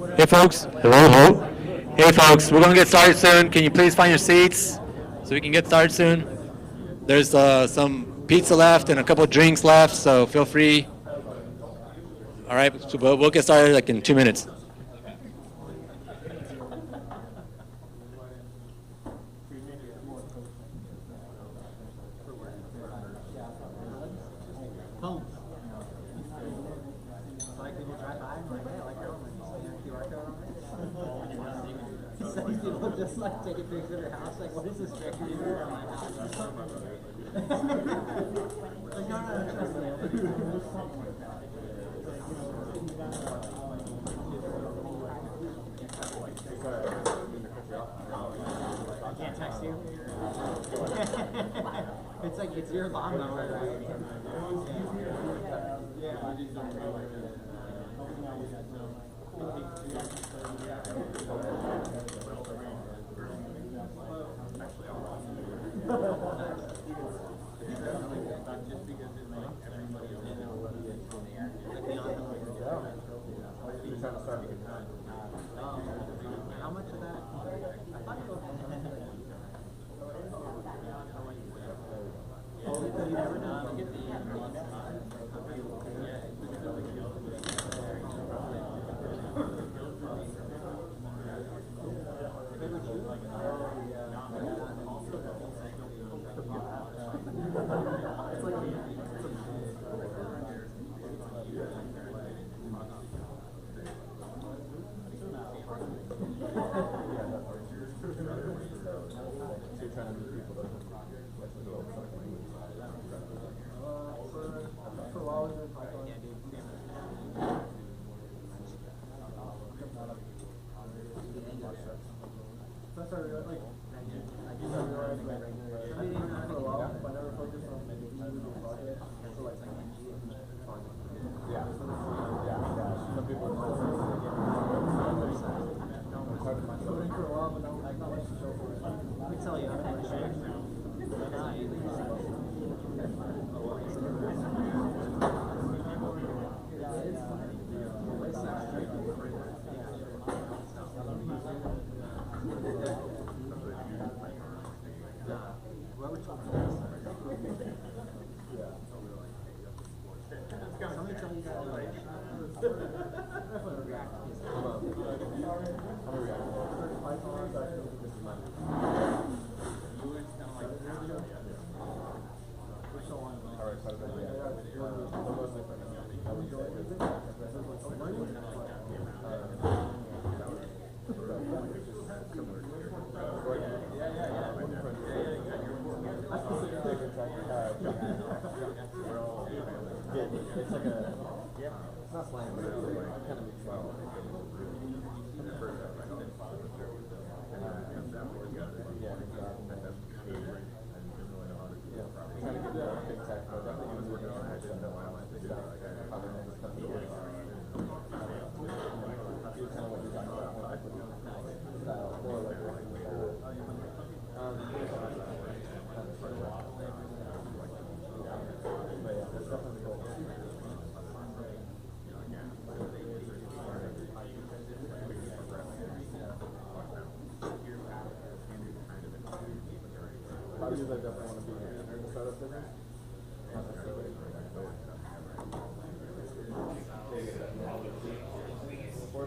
Hey folks, hello. Hey folks, we're gonna get started soon. Can you please find your seats so we can get started soon? There's some pizza left and a couple of drinks left, so feel free. All right, so we'll get started like in 2 minutes. Just like take a picture of their house, like what is this record you do on my house? I can't text you. It's like it's your lawnmower, right? How much of that? I thought you never know. Get the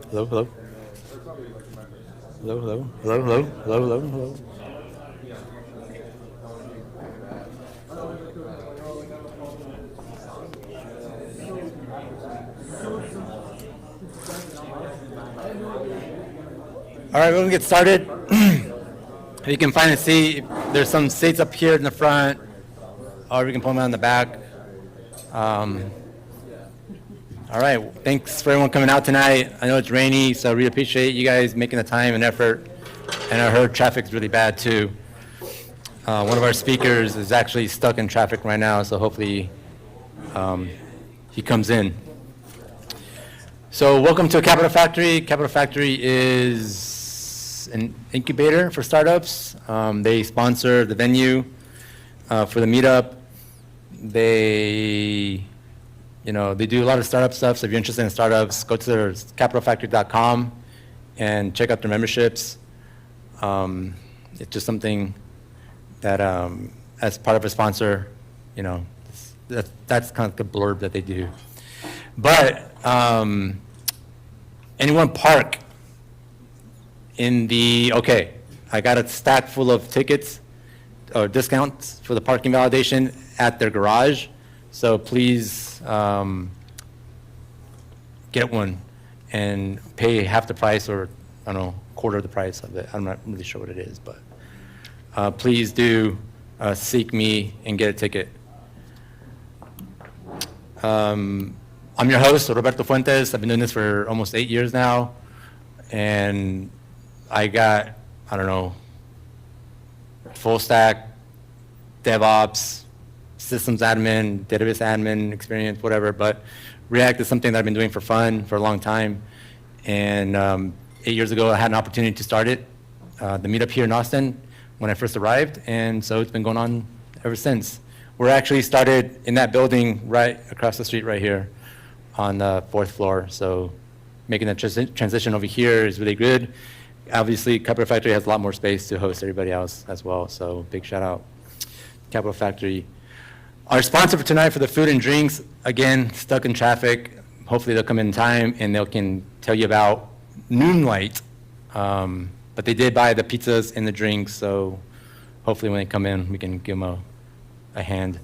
Hello, hello. Hello, hello, hello, hello, hello, hello, hello. All right, we're gonna get started. You can find a seat. There's some seats up here in the front, or we can pull them out in the back. All right, thanks for everyone coming out tonight. I know it's rainy, so I really appreciate you guys making the time and effort. And I heard traffic's really bad too. One of our speakers is actually stuck in traffic right now, so hopefully he comes in. So welcome to Capital Factory. Capital Factory is an incubator for startups. They sponsor the venue for the Meetup. They do a lot of startup stuff, so if you're interested in startups, go to their capitalfactory.com. and check out their memberships. It's just something that, as part of a sponsor, you know, that's kind of the blurb that they do. But anyone park in the, okay, I got a stack full of tickets or discounts for the parking validation at their garage. So please get one and pay half the price, or I don't know, quarter of the price of it. I'm not really sure what it is, but please do seek me and get a ticket. I'm your host, Roberto Fuentes. I've been doing this for almost 8 years now, and I got, I don't know, full stack, DevOps, systems admin, database admin experience, whatever, but React is something that I've been doing for fun for a long time, and 8 years ago I had an opportunity to start it, the Meetup here in Austin when I first arrived, and so it's been going on ever since. We're actually started in that building right across the street right here on the 4th floor, so making the transition over here is really good. Obviously, Capital Factory has a lot more space to host everybody else as well, so big shout out, Capital Factory. Our sponsor for tonight for the food and drinks, again, stuck in traffic. Hopefully they'll come in time and they can tell you about Noonlight. But they did buy the pizzas and the drinks, so hopefully when they come in, we can give them a hand.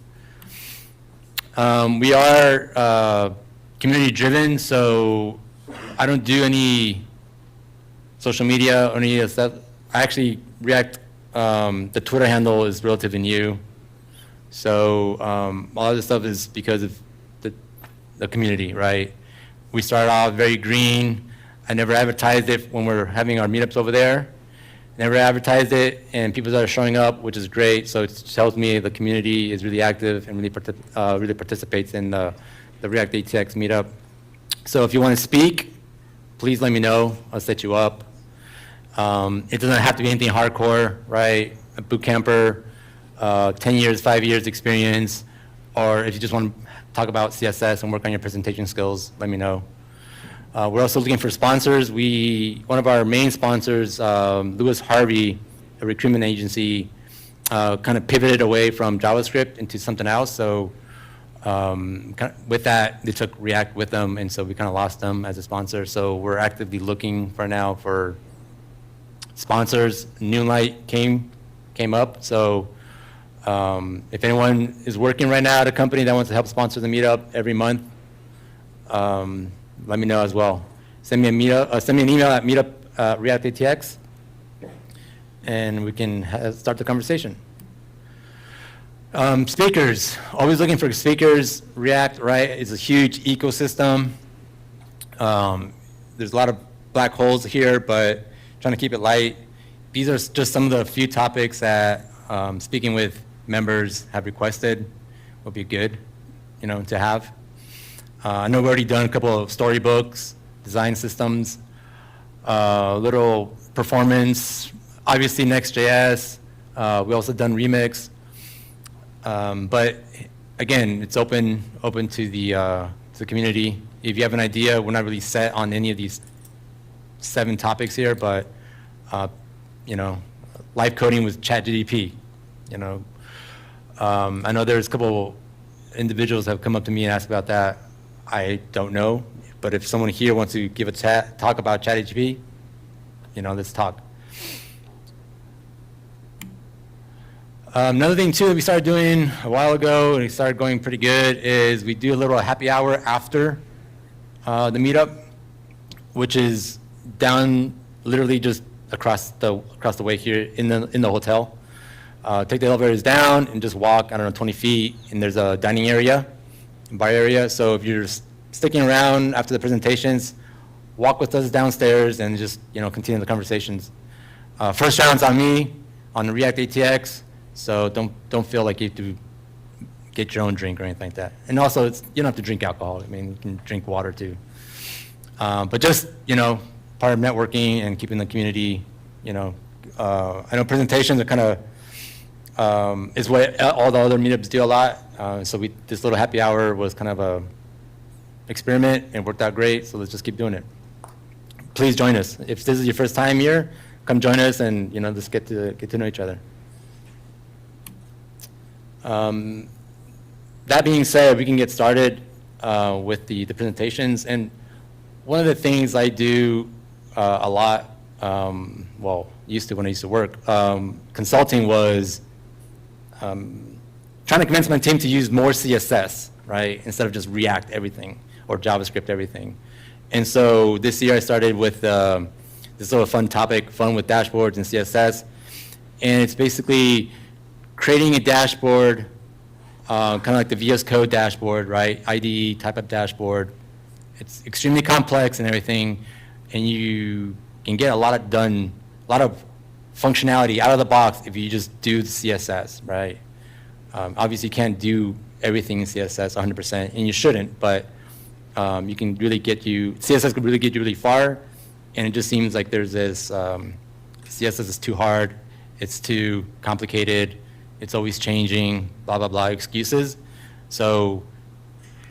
We are community driven, so I don't do any social media or any of that. I actually React, the Twitter handle is relatively new. So a lot of this stuff is because of the community, right? We started off very green. I never advertised it when we're having our meetups over there. Never advertised it, and people are showing up, which is great. So it tells me the community is really active and really participates in the React ATX meetup. So if you want to speak, please let me know. I'll set you up. It doesn't have to be anything hardcore, right? A boot camper, 10 years, 5 years experience, or if you just want to talk about CSS and work on your presentation skills, let me know. We're also looking for sponsors. One of our main sponsors, Lewis Harvey, a recruitment agency, kind of pivoted away from JavaScript into something else. So with that, they took React with them, and so we kind of lost them as a sponsor. So we're actively looking for sponsors. Noonlight came up. So if anyone is working right now at a company that wants to help sponsor the meetup every month, let me know as well. Send me an email at meetup React ATX, and we can start the conversation. Speakers, always looking for speakers. React, right, is a huge ecosystem. There's a lot of black holes here, but trying to keep it light. These are just some of the few topics that speaking with members have requested would be good, to have. I know we've already done a couple of storybooks, design systems, little performance, obviously Next.js. We also done Remix. But again, it's open to the community. If you have an idea, we're not really set on any of these 7 topics here, but live coding with ChatGPT. I know there's a couple individuals that have come up to me and asked about that. I don't know, but if someone here wants to give a talk about ChatGPT, let's talk. Another thing too that we started doing a while ago, and it started going pretty good, is we do a little happy hour after the meetup, which is down literally just across the way here in the hotel. Take the elevators down and just walk, 20 feet, and there's a dining area, bar area. So if you're sticking around after the presentations, walk with us downstairs and just continue the conversations. First round's on me on the React ATX, so don't feel like you have to get your own drink or anything like that. And also, you don't have to drink alcohol. You can drink water too. But just part of networking and keeping the community. I know presentations are kind of is what all the other meetups do a lot. So this little happy hour was kind of a experiment and worked out great, so let's just keep doing it. please join us. If this is your first time here, come join us and, you know, just get to know each other. That being said, we can get started with the presentations. And one of the things I do a lot, well, used to when I used to work, consulting was trying to convince my team to use more CSS, right, instead of just React everything or JavaScript everything. And so this year I started with this little fun topic, fun with dashboards and CSS. And it's basically creating a dashboard, kind of like the VS Code dashboard, right? IDE type of dashboard. It's extremely complex and everything, and you can get a lot of functionality out of the box if you just do the CSS, right? Obviously, you can't do everything in CSS 100%, and you shouldn't, but you can really CSS can really get you really far, and it just seems like there's this, CSS is too hard, it's too complicated, it's always changing, blah, blah, blah, excuses. So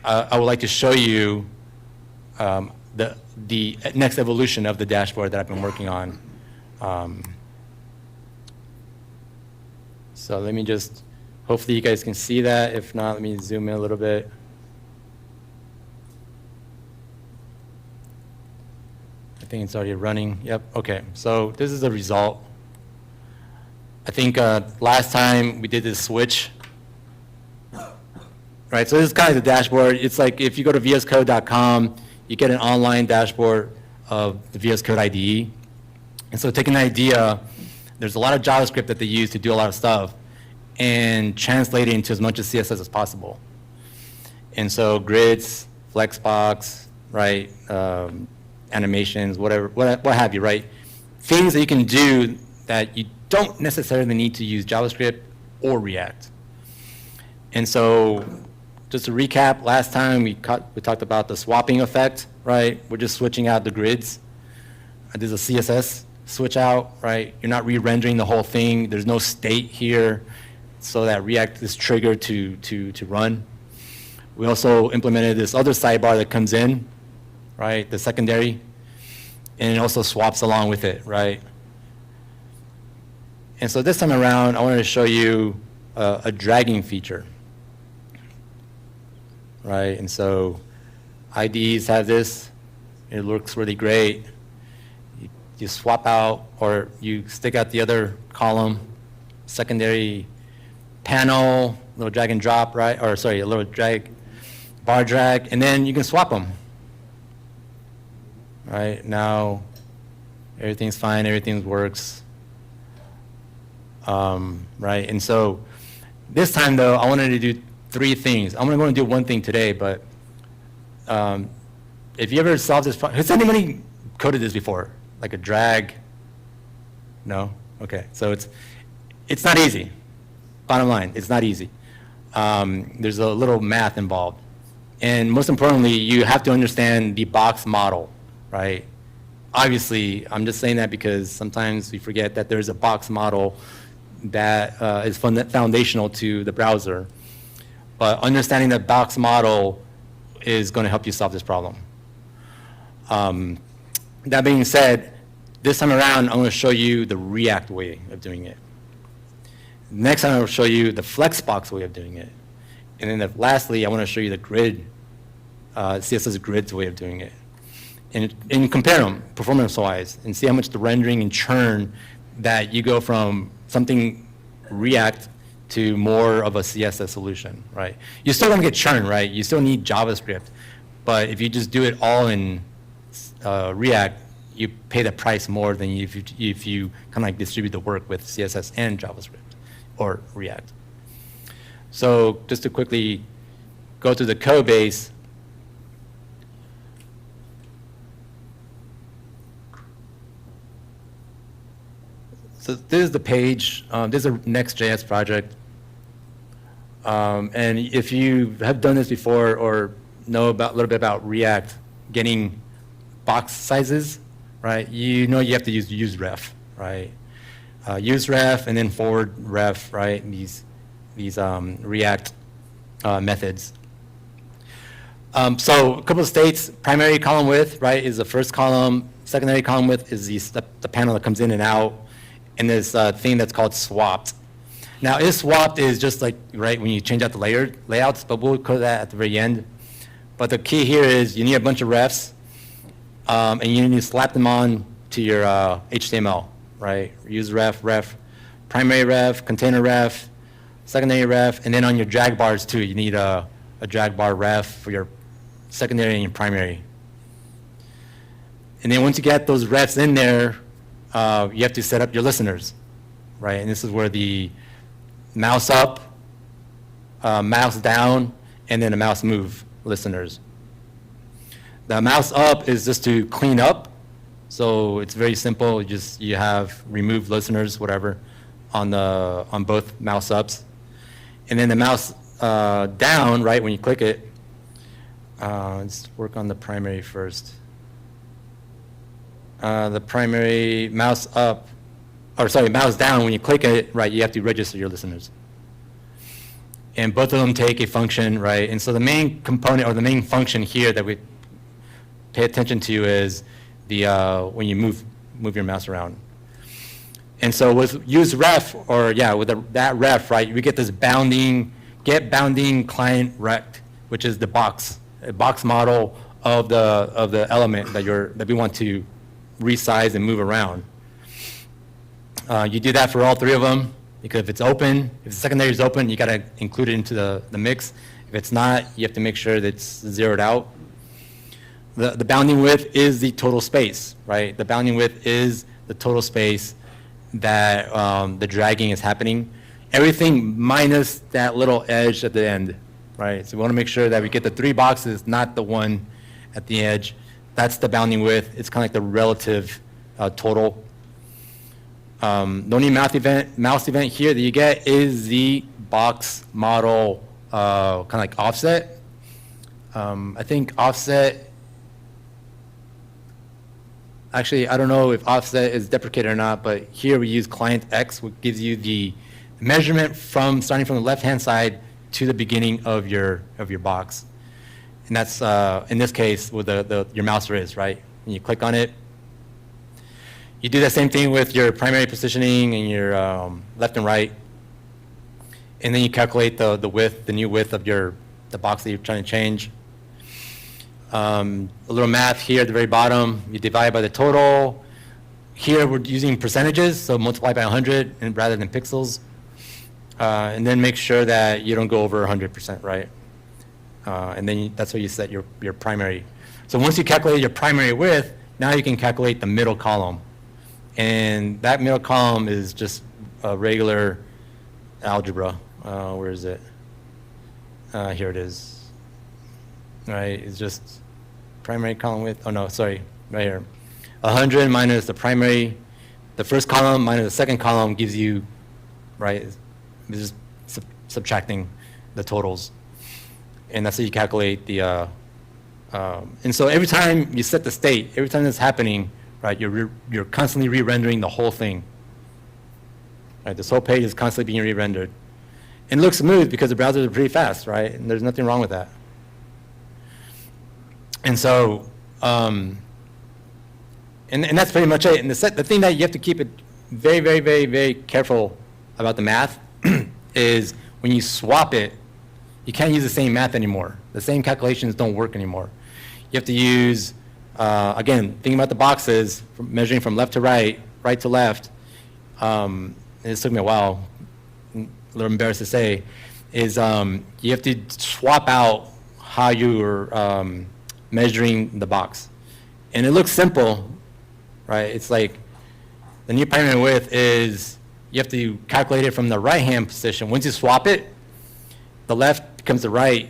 I would like to show you the next evolution of the dashboard that I've been working on. So let me just, hopefully you guys can see that. If not, let me zoom in a little bit. I think it's already running. Yep, okay. So this is the result. I think last time we did this switch, right? So this is kind of the dashboard. It's like if you go to vscode.com, you get an online dashboard of the VS Code IDE. And so taking the idea, there's a lot of JavaScript that they use to do a lot of stuff and translate it into as much of CSS as possible. And so grids, flexbox, right, animations, whatever, what have you, right? Things that you can do that you don't necessarily need to use JavaScript or React. And so just to recap, last time we talked about the swapping effect, right? We're just switching out the grids. There's a CSS switch out, right? You're not re-rendering the whole thing. There's no state here so that React is triggered to run. We also implemented this other sidebar that comes in, right? The secondary, and it also swaps along with it, right? And so this time around, I wanted to show you a dragging feature, right? And so IDEs have this. It looks really great. You swap out, or you stick out the other column, secondary panel, little drag and drop, right? Or sorry, a little drag, bar drag, and then you can swap them. Right, now everything's fine, everything works. Right, and so this time though, I wanted to do 3 things. I'm going to do one thing today, but if you ever solved this problem, has anybody coded this before? Like a drag? No? Okay, so it's not easy. Bottom line, it's not easy. There's a little math involved. And most importantly, you have to understand the box model, right? Obviously, I'm just saying that because sometimes we forget that there's a box model that is foundational to the browser. But understanding the box model is going to help you solve this problem. That being said, this time around, I'm going to show you the React way of doing it. Next time, I'll show you the Flexbox way of doing it. And then lastly, I want to show you the grid, CSS grids way of doing it. And compare them performance-wise and see how much the rendering and churn that you go from something React to more of a CSS solution, right? You're still going to get churn, right? You still need JavaScript. But if you just do it all in React, you pay the price more than if you kind of like distribute the work with CSS and JavaScript or React. So just to quickly go to the code base, so this is the page. This is a Next.js project. And if you have done this before or know about a little bit about React getting box sizes, right? You know you have to use useref, right? Useref and then forward ref, right? These React methods. So a couple of states, primary column width, right, is the first column. secondary column width is the panel that comes in and out, and this thing that's called swapped. Now, is swapped is just like, right, when you change out the layouts, but we'll cover that at the very end. But the key here is you need a bunch of refs, and you need to slap them on to your HTML, right? Use ref, primary ref, container ref, secondary ref, and then on your drag bars too, you need a drag bar ref for your secondary and your primary. And then once you get those refs in there, you have to set up your listeners, right? And this is where the mouse up, mouse down, and then a mouse move listeners. The mouse up is just to clean up. So it's very simple. You have remove listeners, whatever, on both mouse ups. And then the mouse down, right, when you click it, let's work on the primary first. The primary mouse up, mouse down, when you click it, right, you have to register your listeners. And both of them take a function, right? And so the main component or the main function here that we pay attention to is the when you move your mouse around. And so with use ref, or yeah, with that ref, right, we get this get bounding client rect, which is a box model of the element that we want to resize and move around. You do that for all three of them, because if it's open, if the secondary is open, you got to include it into the mix. If it's not, you have to make sure that it's zeroed out. The bounding width is the total space, right? The bounding width is the total space that the dragging is happening. Everything minus that little edge at the end, right? So we want to make sure that we get the three boxes, not the one at the edge. That's the bounding width. It's kind of like the relative total. The only mouse event here that you get is the box model kind of like offset. I think offset, actually, I don't know if offset is deprecated or not, but here we use client X, which gives you the measurement starting from the left-hand side to the beginning of your box. And that's, in this case, with your mouse is, right? When you click on it, you do the same thing with your primary positioning and your left and right. And then you calculate the width, the new width of the box that you're trying to change. A little math here at the very bottom, you divide by the total. Here we're using percentages, so multiply by 100 rather than pixels. And then make sure that you don't go over 100%, right? And then that's where you set your primary. So once you calculate your primary width, now you can calculate the middle column. And that middle column is just a regular algebra. Where is it? Here it is. Right, it's just primary column width. Oh no, sorry, right here. 100 minus the primary, the first column minus the second column gives you, right, it's just subtracting the totals. And that's how you calculate the, and so every time you set the state, every time that's happening, right, you're constantly re-rendering the whole thing. Right, this whole page is constantly being re-rendered. And it looks smooth because the browsers are pretty fast, right? And there's nothing wrong with that. And so, and that's pretty much it. And the thing that you have to keep it very, very, very, very careful about the math is when you swap it, you can't use the same math anymore. The same calculations don't work anymore. You have to use, again, thinking about the boxes, measuring from left to right, right to left. This took me a while, a little embarrassed to say, is you have to swap out how you're measuring the box. And it looks simple, right? It's like the new primary width is you have to calculate it from the right-hand position. Once you swap it, the left becomes the right,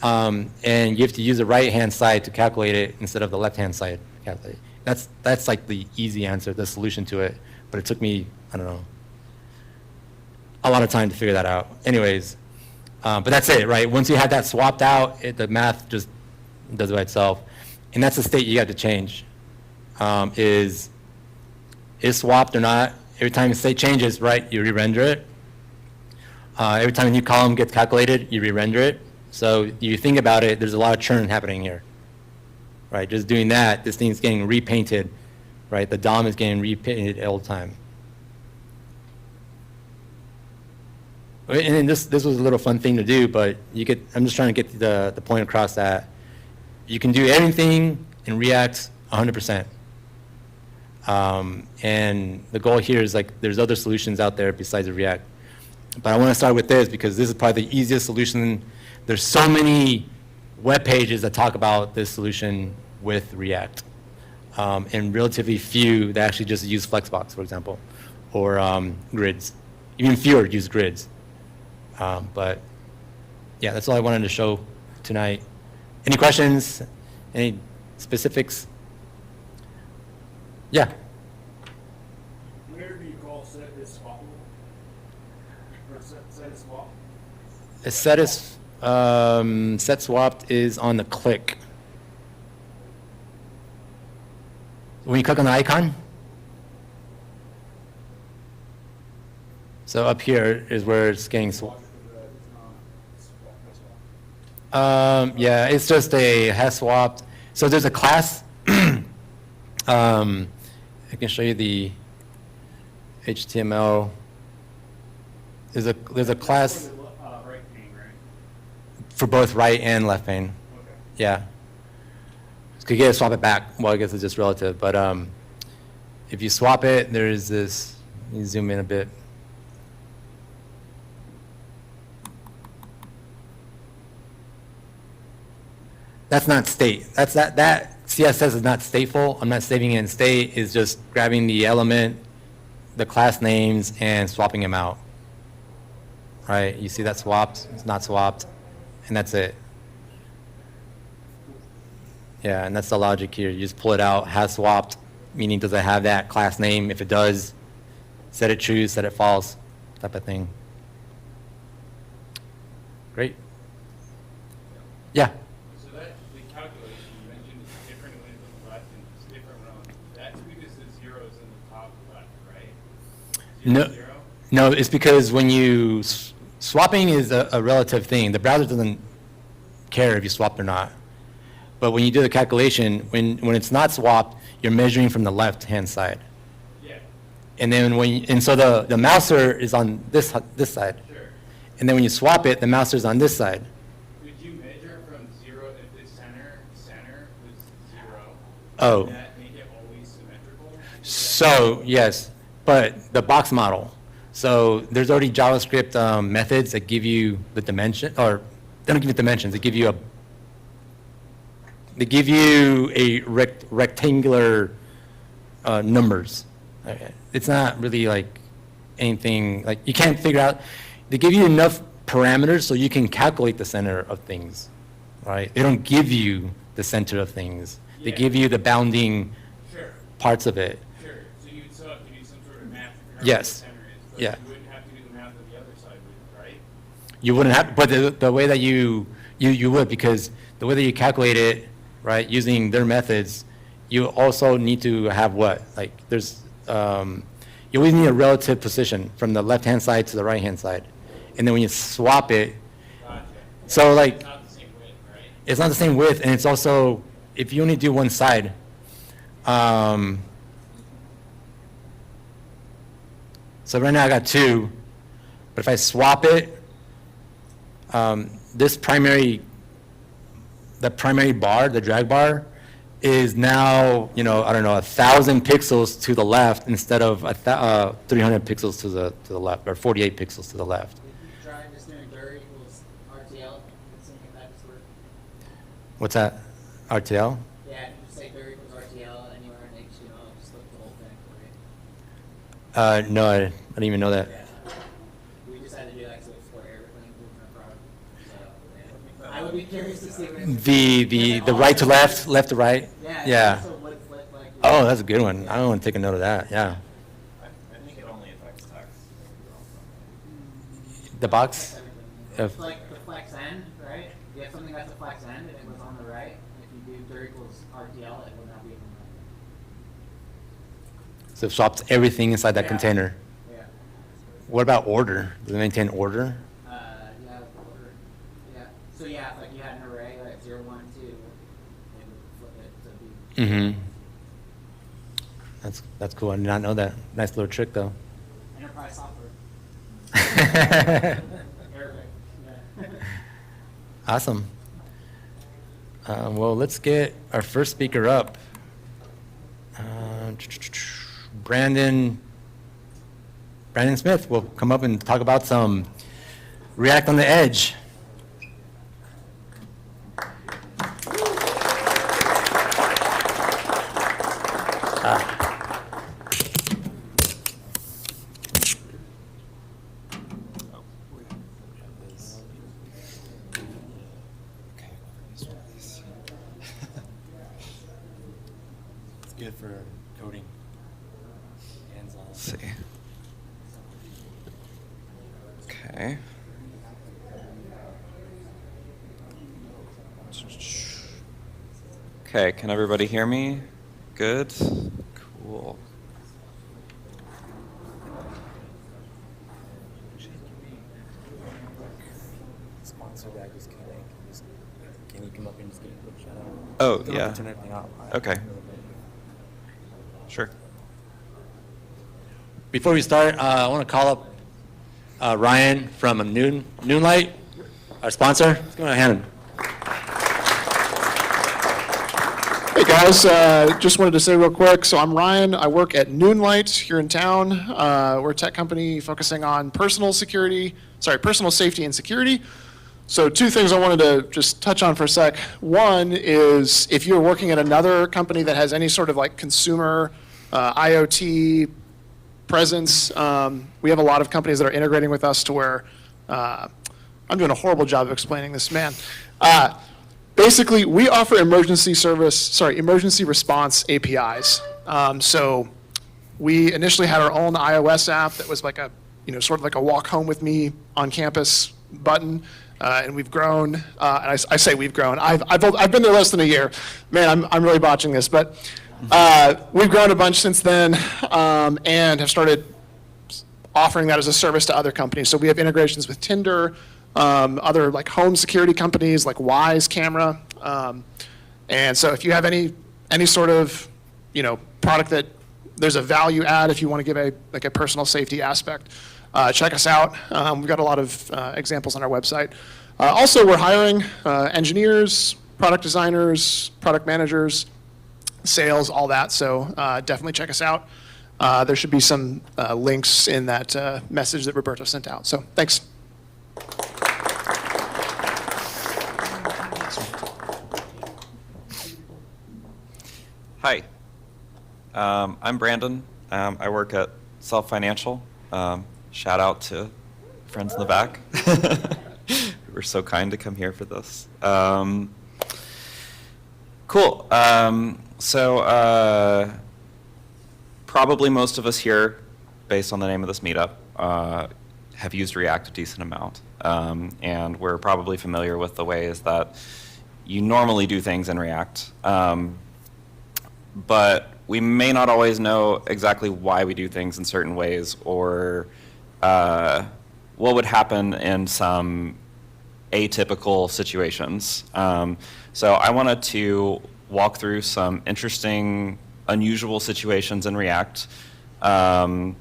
and you have to use the right-hand side to calculate it instead of the left-hand side to calculate it. That's like the easy answer, the solution to it. But it took me, I don't know, a lot of time to figure that out. Anyways, but that's it, right? Once you have that swapped out, the math just does it by itself. And that's the state you have to change, is swapped or not. Every time the state changes, right, you re-render it. Every time a new column gets calculated, you re-render it. So you think about it, there's a lot of churn happening here. right? Just doing that, this thing's getting repainted, right? The DOM is getting repainted all the time. And then this was a little fun thing to do, but I'm just trying to get the point across that you can do everything in React 100%. And the goal here is like there's other solutions out there besides React. But I want to start with this because this is probably the easiest solution. There's so many web pages that talk about this solution with React. And relatively few that actually just use Flexbox, for example, or grids. Even fewer use grids. But yeah, that's all I wanted to show tonight. Any questions? Any specifics? Yeah. Where do you call set is swappable? Or set is swap? A set swapped is on the click. When you click on the icon, so up here is where it's getting swapped. Yeah, it's just a has swapped. So there's a class. I can show you the HTML. There's a class Right pane, right? for both right and left pane. Okay. Yeah. Could get to swap it back. Well, I guess it's just relative. But if you swap it, there's this. You zoom in a bit. That's not state. That CSS is not stateful. I'm not saving it in state. It's just grabbing the element, the class names, and swapping them out. Right? You see that swapped? It's not swapped, and that's it. Yeah, and that's the logic here. You just pull it out. Has swapped, meaning does it have that class name? If it does, set it true, set it false, type of thing. Great. Yeah. So that, the calculation you mentioned is different when it's on the left and it's different when on, that's because the zero's in the top left, right? No, Zero? no, it's because when you, swapping is a relative thing. The browser doesn't care if you swapped or not. But when you do the calculation, when it's not swapped, you're measuring from the left-hand side. Yeah, And then so the mouser is on this side. sure. And then when you swap it, the mouser is on this side. Could you measure from zero if the center was zero? Oh. Would that make it always symmetrical? So, yes, but the box model. So there's already JavaScript methods that give you the dimension, or they don't give you dimensions, they give you a rectangular numbers. It's not really like anything, like you can't figure out, they give you enough parameters so you can calculate the center of things, right? They don't give you the center of things. They Yeah. give you the bounding Sure, parts of it. sure. So you'd still have to do some sort of math to figure out Yes. what the center is, but Yeah. you wouldn't have to do the math on the other side, right? You wouldn't have, but the way that you would, because the way that you calculate it, right, using their methods, you also need to have what? Like there's, you always need a relative position from the left-hand side to the right-hand side. And then when you swap it, Gotcha. so like, It's not the same width, right? it's not the same width, and it's also, if you only do one side, so right now I got two, but if I swap it, this the primary bar, the drag bar, is now, I don't know, 1,000 pixels to the left instead of 300 pixels to the left, or 48 pixels to the left. If you try just doing dir equals RTL, it's something like that just work. What's that? RTL? Yeah, if you just say dir equals RTL anywhere in HTML, just look the whole thing for you. No, I didn't even know that. Yeah. We just had to do that to explore everything with our product. So, yeah. I would be curious to see what The right to left, left to right? Yeah. So what it's like. Oh, that's a good one. I want to take a note of that, yeah. I think it only affects text. The box? Everything. It's like the flex end, right? You have something that's a flex end and it was on the right. If you do dir equals RTL, it would not be on So it swaps everything inside that Yeah. container. the right. What about order? Does it maintain order? Yeah, order. Yeah. So yeah, if like you had an array like 0, 1, 2, it would flip it Mm-hmm. That's cool. I did not know that. Nice little trick, though. Enterprise software. Arabic. Yeah. Awesome. Well, let's get our first speaker up. Brandon Smith will come up and talk about some React on the Edge. It's good for coding. Hands-on. Let's see. Okay. Okay, can everybody hear me? Good? Cool. Sponsor that, just can you come up and just give a quick shout out? Oh, Don't have yeah. to turn everything off. Okay. Sure. Before we start, I want to call up Ryan from Noonlight, our sponsor. Let's go ahead and hand him. Hey guys, just wanted to say real quick, so I'm Ryan, I work at Noonlight here in town. We're a tech company focusing on personal safety and security. So two things I wanted to just touch on for a sec. One is if you're working at another company that has any sort of like consumer IoT presence, we have a lot of companies that are integrating with us to where, I'm doing a horrible job of explaining this, man. Basically, we offer emergency response APIs. So we initially had our own iOS app that was like a, sort of like a walk home with me on campus button. And we've grown, and I say we've grown. I've been there less than a year. Man, I'm really botching this, but we've grown a bunch since then, and have started offering that as a service to other companies. So we have integrations with Tinder, other like home security companies like Wise Camera, and so if you have any sort of product that there's a value add, if you want to give a personal safety aspect, check us out. We've got a lot of examples on our website. Also, we're hiring engineers, product designers, product managers, sales, all that. So definitely check us out. There should be some links in that message that Roberto sent out. So thanks. Hi. I'm Brandon. I work at Self Financial. Shout out to friends in the back who were so kind to come here for this. Cool. So probably most of us here, based on the name of this meetup, have used React a decent amount. And we're probably familiar with the ways that you normally do things in React. But we may not always know exactly why we do things in certain ways, or what would happen in some atypical situations. So I wanted to walk through some interesting, unusual situations in React, and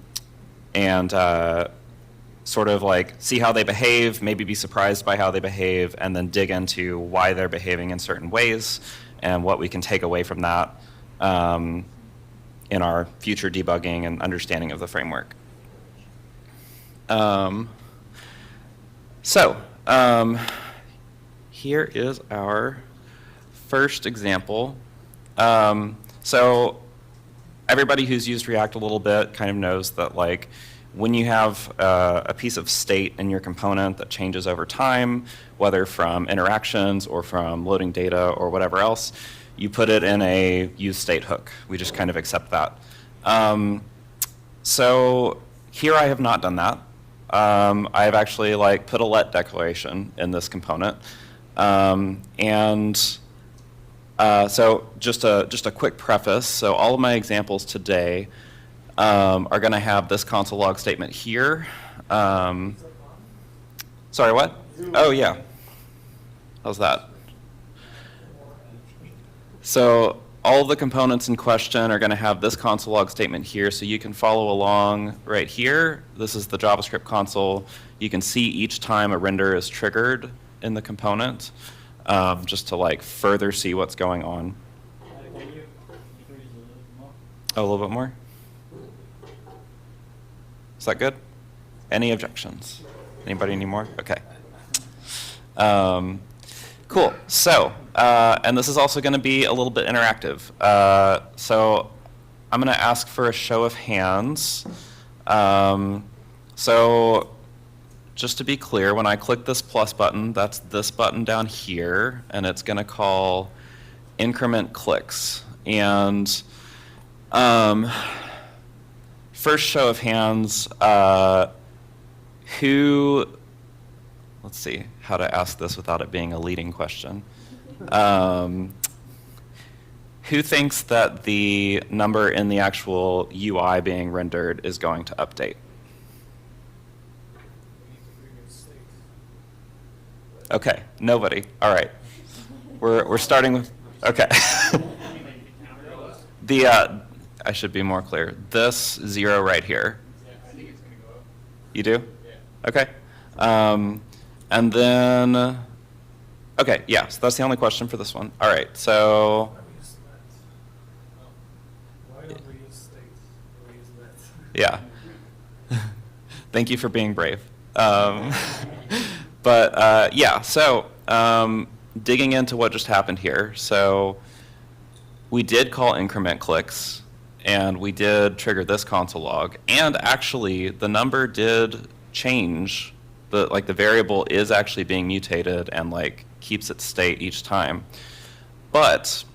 sort of like see how they behave, maybe be surprised by how they behave, and then dig into why they're behaving in certain ways and what we can take away from that in our future debugging and understanding of the framework. Here is our first example. So everybody who's used React a little bit kind of knows that like when you have a piece of state in your component that changes over time, whether from interactions or from loading data or whatever else, you put it in a use state hook. We just kind of accept that. So here I have not done that. I've actually like put a let declaration in this component. So just a quick preface. So all of my examples today are going to have this console log statement here. Sorry, what? Oh, yeah. How's that? So all the components in question are going to have this console log statement here, so you can follow along right here. This is the JavaScript console. You can see each time a render is triggered in the component, just to like further see what's going on. Can you increase a little more? Oh, a little bit more? Is that good? Any objections? Anybody need more? Okay. Cool. So, and this is also going to be a little bit interactive. So I'm going to ask for a show of hands. So just to be clear, when I click this plus button, that's this button down here, and it's going to call increment clicks. And first show of hands, who, let's see how to ask this without it being a leading question. Who thinks that the number in the actual UI being rendered is going to update? Okay, nobody. All right. We're starting with, okay. I should be more clear. This 0 right here. I think it's going to go up. You do? Yeah. Okay. And then, okay, yeah, so that's the only question for this one. All right, so, Why don't we use state? We use that. yeah. Thank you for being brave. Yeah, so digging into what just happened here. So we did call increment clicks, and we did trigger this console log, and actually the number did change. The variable is actually being mutated and like keeps its state each time. But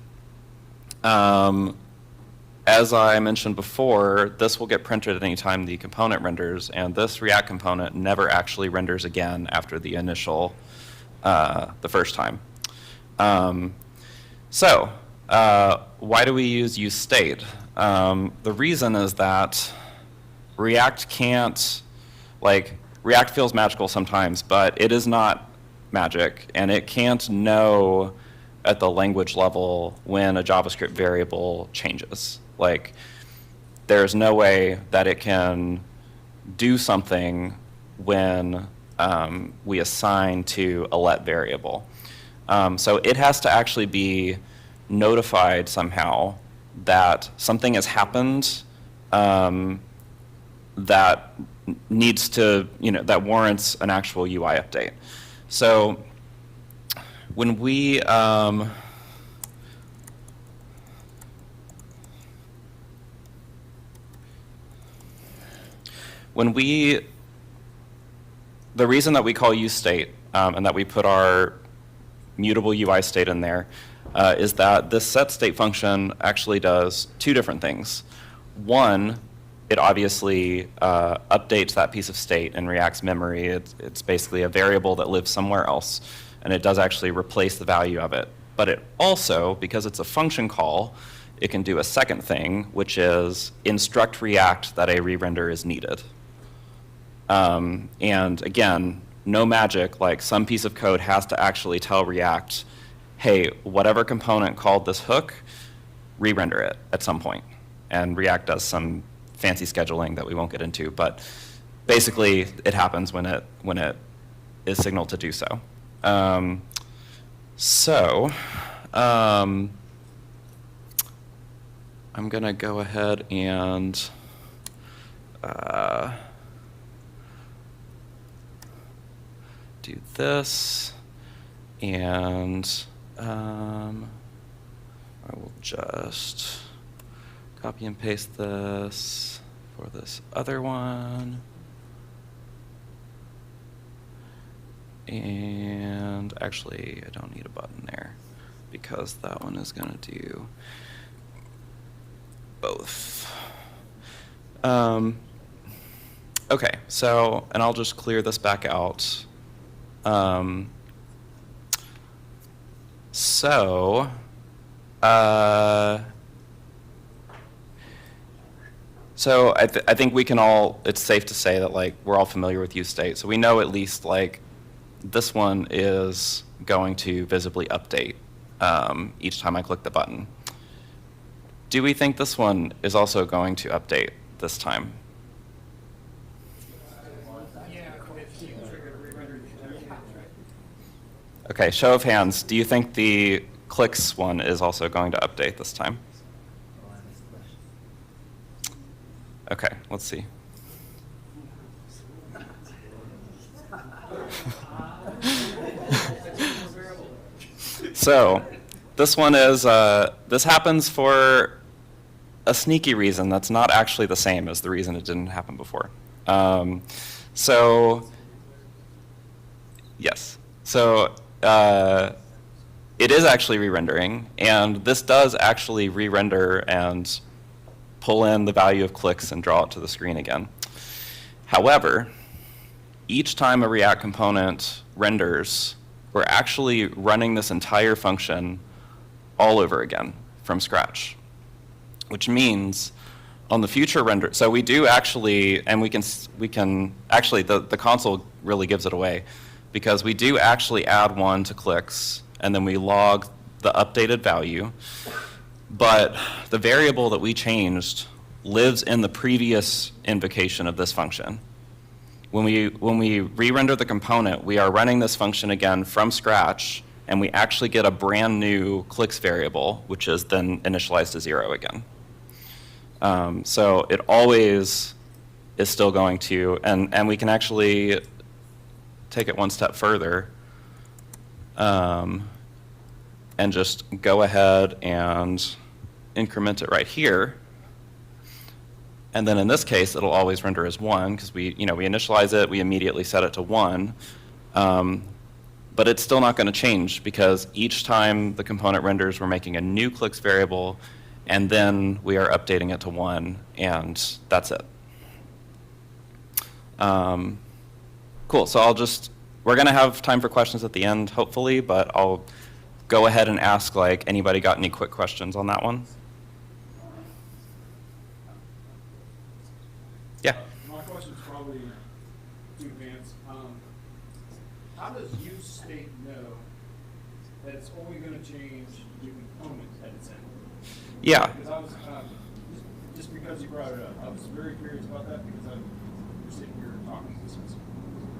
as I mentioned before, this will get printed at any time the component renders, and this React component never actually renders again after the initial, the first time. Why do we use useState? The reason is that React can't, React feels magical sometimes, but it is not magic, and it can't know at the language level when a JavaScript variable changes. There's no way that it can do something when we assign to a let variable. So it has to actually be notified somehow that something has happened that needs to, that warrants an actual UI update. So when we, the reason that we call useState and that we put our mutable UI state in there is that this setState function actually does two different things. One, it obviously updates that piece of state in React's memory. It's basically a variable that lives somewhere else, and it does actually replace the value of it. But it also, because it's a function call, it can do a second thing, which is instruct React that a re-render is needed. And again, no magic, some piece of code has to actually tell React, hey, whatever component called this hook, re-render it at some point. And React does some fancy scheduling that we won't get into, but basically it happens when it is signaled to do so. I'm going to go ahead and do this, and I will just copy and paste this for this other one. And actually, I don't need a button there because that one is going to do both. Okay, so, and I'll just clear this back out. So I think we can all, it's safe to say that we're all familiar with useState. So we know at least this one is going to visibly update each time I click the button. Do we think this one is also going to update this time? Okay, show of hands. Do you think the clicks one is also going to update this time? Okay, let's see. So, this one is, this happens for a sneaky reason that's not actually the same as the reason it didn't happen before. Yes. So, it is actually re-rendering, and this does actually re-render and pull in the value of clicks and draw it to the screen again. However, each time a React component renders, we're actually running this entire function all over again from scratch, which means on the future render, so we do actually, and we can actually, the console really gives it away, because we do actually add one to clicks, and then we log the updated value, but the variable that we changed lives in the previous invocation of this function. When we re-render the component, we are running this function again from scratch, and we actually get a brand new clicks variable, which is then initialized to 0 again. So it always is still going to, and we can actually take it one step further and just go ahead and increment it right here. And then in this case, it'll always render as 1 because we initialize it, we immediately set it to 1. But it's still not going to change because each time the component renders, we're making a new clicks variable, and then we are updating it to 1, and that's it. Cool, so we're going to have time for questions at the end, hopefully, but I'll go ahead and ask, anybody got any quick questions on that one? Yeah. My question's probably too advanced. How does use state know that it's only going to change the component that it's in? Yeah. Because I was, just because you brought it up, I was very curious about that because I'm sitting here talking to this.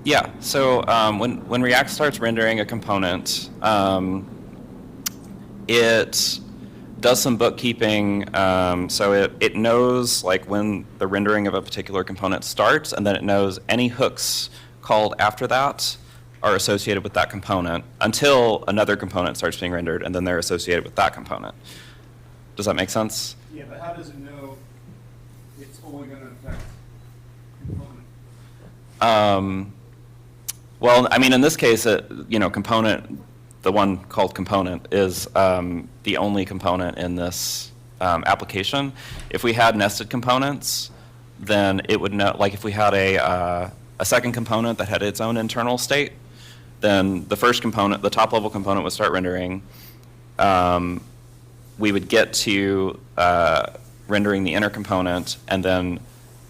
Yeah, so when React starts rendering a component, it does some bookkeeping, so it knows when the rendering of a particular component starts, and then it knows any hooks called after that are associated with that component until another component starts being rendered, and then they're associated with that component. Does that make sense? Yeah, but how does it know it's only going to affect component? Well, I mean, in this case, component, the one called component, is the only component in this application. If we had nested components, then it would know, if we had a second component that had its own internal state, then the first component, the top level component, would start rendering. We would get to rendering the inner component, and then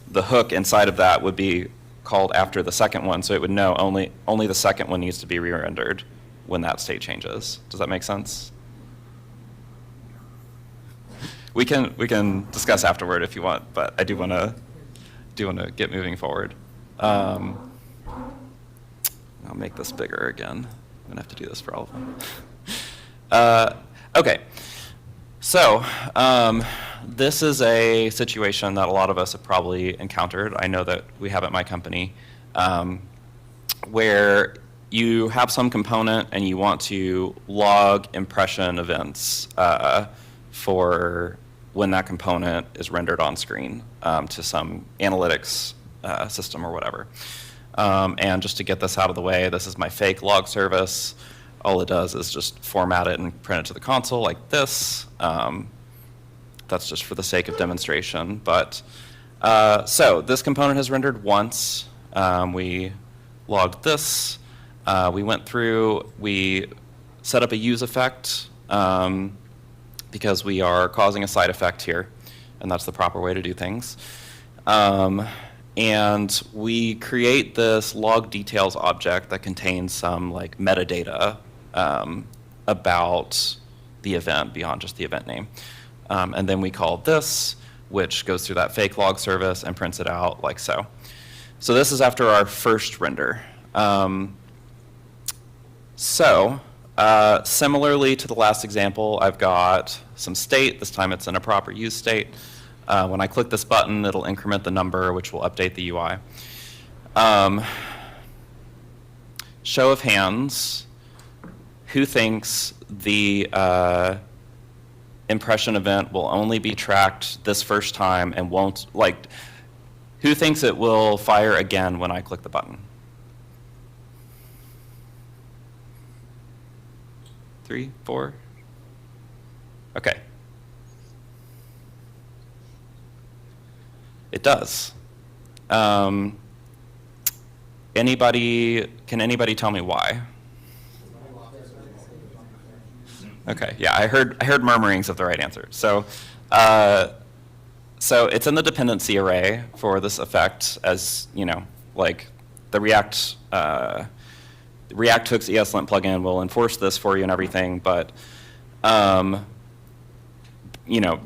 the hook inside of that would be called after the second one, so it would know only the second one needs to be re-rendered when that state changes. Does that make sense? We can discuss afterward if you want, but I do want to get moving forward. I'll make this bigger again. I'm gonna have to do this for all of them. Okay, so this is a situation that a lot of us have probably encountered. I know that we have at my company, where you have some component and you want to log impression events for when that component is rendered on screen to some analytics system or whatever. And just to get this out of the way, this is my fake log service. All it does is just format it and print it to the console like this. That's just for the sake of demonstration. But so this component has rendered once. We logged this. We went through, we set up a use effect because we are causing a side effect here, and that's the proper way to do things. And we create this log details object that contains some metadata about the event beyond just the event name. And then we call this, which goes through that fake log service and prints it out like so. So this is after our first render. Similarly to the last example, I've got some state. This time it's in a proper use state. When I click this button, it'll increment the number, which will update the UI. Show of hands, who thinks the impression event will only be tracked this first time and won't, like, who thinks it will fire again when I click the button? 3, 4? Okay. It does. Can anybody tell me why? Okay, yeah, I heard murmurings of the right answer. So it's in the dependency array for this effect, as you know, like the React Hooks ESLint plugin will enforce this for you and everything, but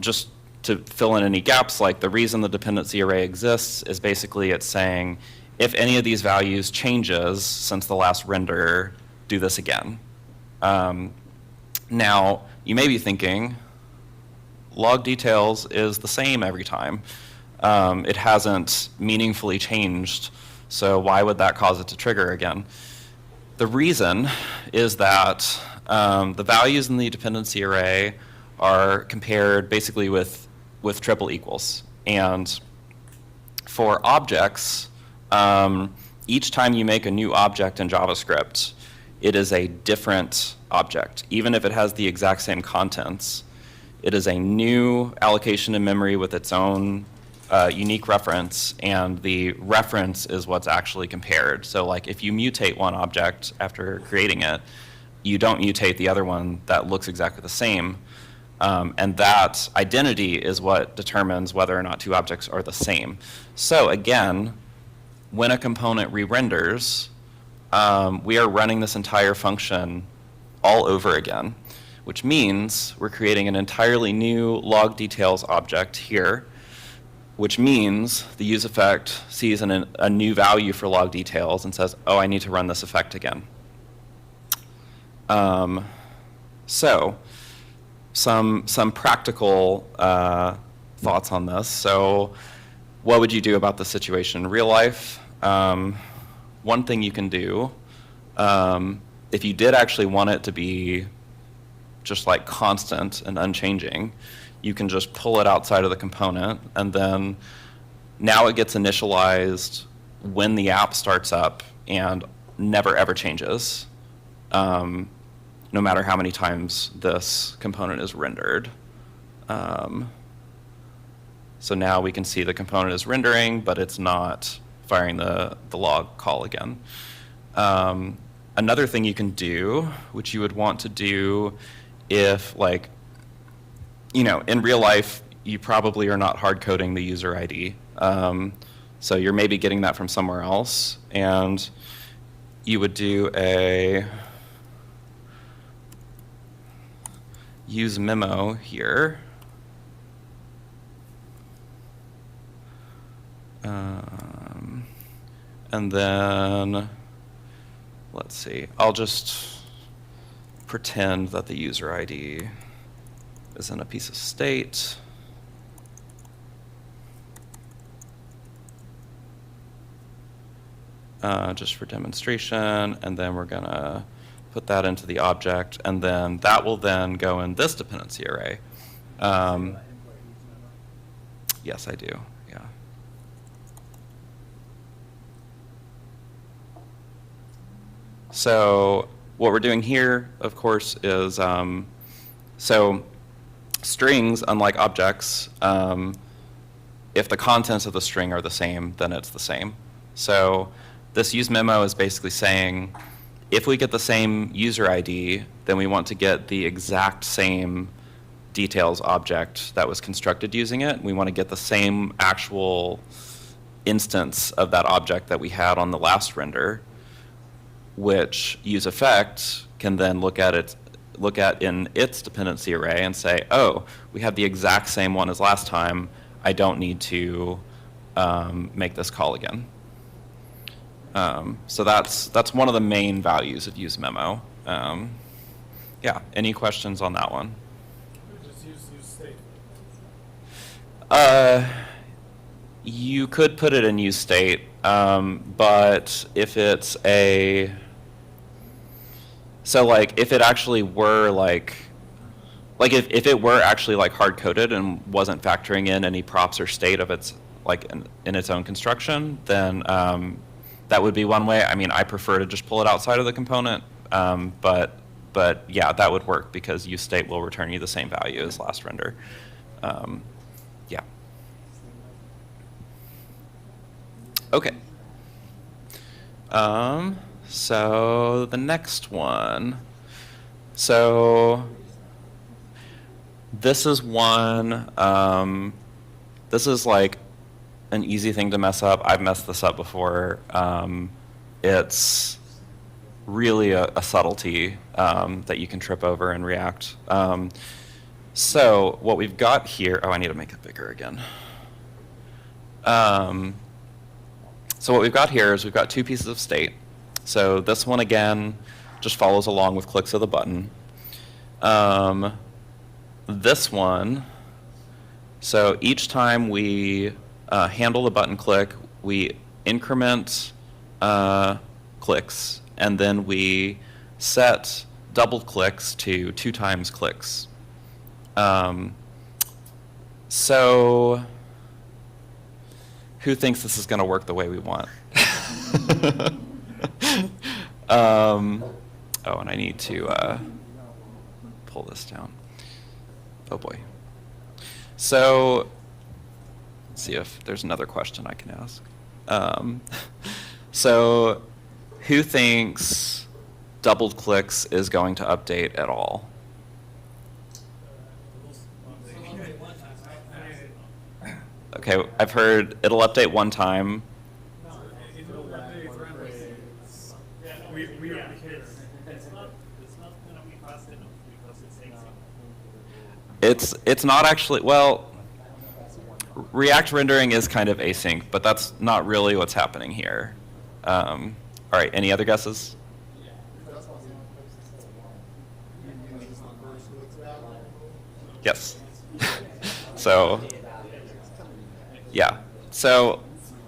just to fill in any gaps, like the reason the dependency array exists is basically it's saying if any of these values changes since the last render, do this again. Now, you may be thinking, log details is the same every time. It hasn't meaningfully changed, so why would that cause it to trigger again? The reason is that the values in the dependency array are compared basically with triple equals. And for objects, each time you make a new object in JavaScript, it is a different object. Even if it has the exact same contents, it is a new allocation in memory with its own unique reference, and the reference is what's actually compared. So like if you mutate one object after creating it, you don't mutate the other one that looks exactly the same. And that identity is what determines whether or not two objects are the same. So again, when a component re-renders, we are running this entire function all over again, which means we're creating an entirely new log details object here, which means the use effect sees a new value for log details and says, oh, I need to run this effect again. So some practical thoughts on this. So what would you do about this situation in real life? One thing you can do, if you did actually want it to be just like constant and unchanging, you can just pull it outside of the component, and then now it gets initialized when the app starts up and never ever changes, no matter how many times this component is rendered. So now we can see the component is rendering, but it's not firing the log call again. Another thing you can do, which you would want to do if, like, in real life, you probably are not hard coding the user ID. So you're maybe getting that from somewhere else, and you would do a use memo here. And then, let's see, I'll just pretend that the user ID is in a piece of state. Just for demonstration, and then we're gonna put that into the object, and then that will then go in this dependency array. Yes, I do, yeah. So what we're doing here, of course, is, so strings, unlike objects, if the contents of the string are the same, then it's the same. So this use memo is basically saying, if we get the same user ID, then we want to get the exact same details object that was constructed using it. We want to get the same actual instance of that object that we had on the last render, which use effect can then look at it look at in its dependency array and say, oh, we have the exact same one as last time. I don't need to make this call again. So that's one of the main values of useMemo. Yeah, any questions on that one? Just use state. You could put it in use state, but if it's so like if it actually were like if it were actually like hard coded and wasn't factoring in any props or state of its like in its own construction, then that would be one way. I mean, I prefer to just pull it outside of the component, but yeah, that would work because use state will return you the same value as last render. Yeah. Okay. So the next one. So this is one. This is like an easy thing to mess up. I've messed this up before. It's really a subtlety that you can trip over in React. So what we've got here, oh, I need to make it bigger again. So what we've got here is we've got two pieces of state. So this one, again, just follows along with clicks of the button. This one, so each time we handle the button click, we increment clicks, and then we set double clicks to 2 times clicks. So who thinks this is going to work the way we want? Oh, and I need to pull this down. Oh boy. So let's see if there's another question I can ask. So who thinks doubled clicks is going to update at all? Okay, I've heard it'll update one time. It's not actually, well, React rendering is kind of async, but that's not really what's happening here. All right, any other guesses? Yes. So, yeah. So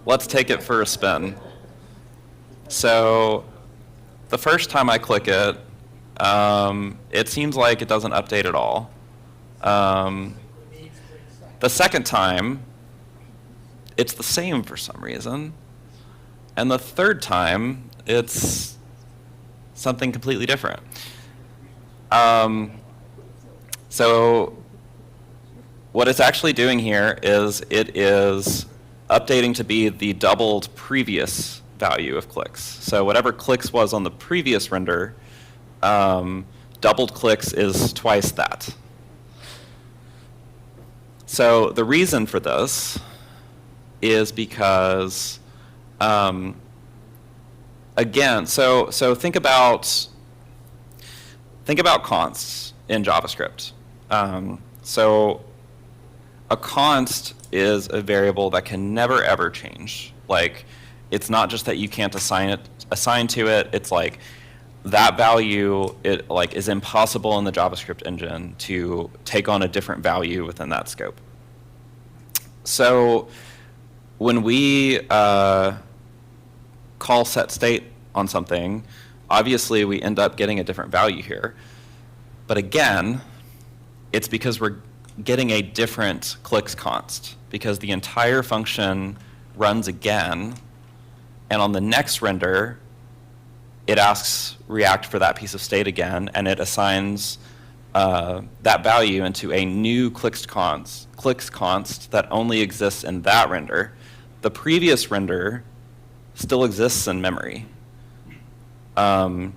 let's take it for a spin. So the first time I click it, it seems like it doesn't update at all. The second time, it's the same for some reason. And the third time, it's something completely different. So what it's actually doing here is it is updating to be the doubled previous value of clicks. So whatever clicks was on the previous render, doubled clicks is twice that. So the reason for this is because, again, so think about consts in JavaScript. So a const is a variable that can never ever change. Like, it's not just that you can't assign to it. It's like that value, it like is impossible in the JavaScript engine to take on a different value within that scope. So when we call set state on something, obviously we end up getting a different value here. But again, it's because we're getting a different clicks const, because the entire function runs again, and on the next render, it asks React for that piece of state again, and it assigns that value into a new clicks const that only exists in that render. The previous render still exists in memory. And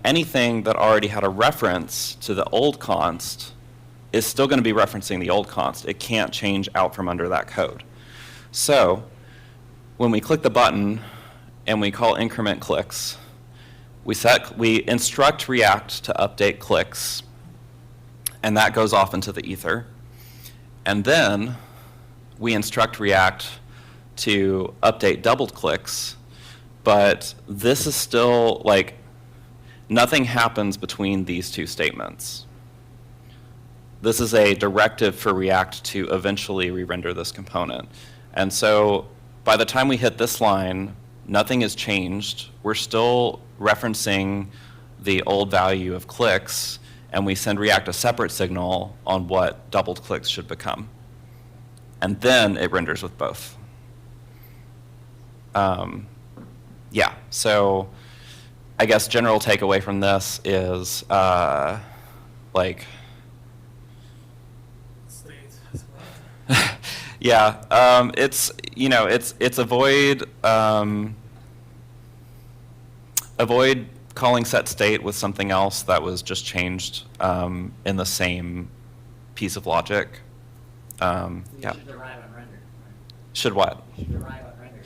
anything that already had a reference to the old const is still going to be referencing the old const. It can't change out from under that code. So when we click the button and we call increment clicks, we instruct React to update clicks, and that goes off into the ether. And then we instruct React to update doubled clicks, but this is still like, nothing happens between these two statements. This is a directive for React to eventually re-render this component. And so by the time we hit this line, nothing has changed. We're still referencing the old value of clicks, and we send React a separate signal on what doubled clicks should become. And then it renders with both. Yeah, so I guess general takeaway from this is like, yeah, it's, you know, it's avoid calling set state with something else that was just changed in the same piece of logic. So you Yeah. should derive on render. Right? Should what? You should derive on render.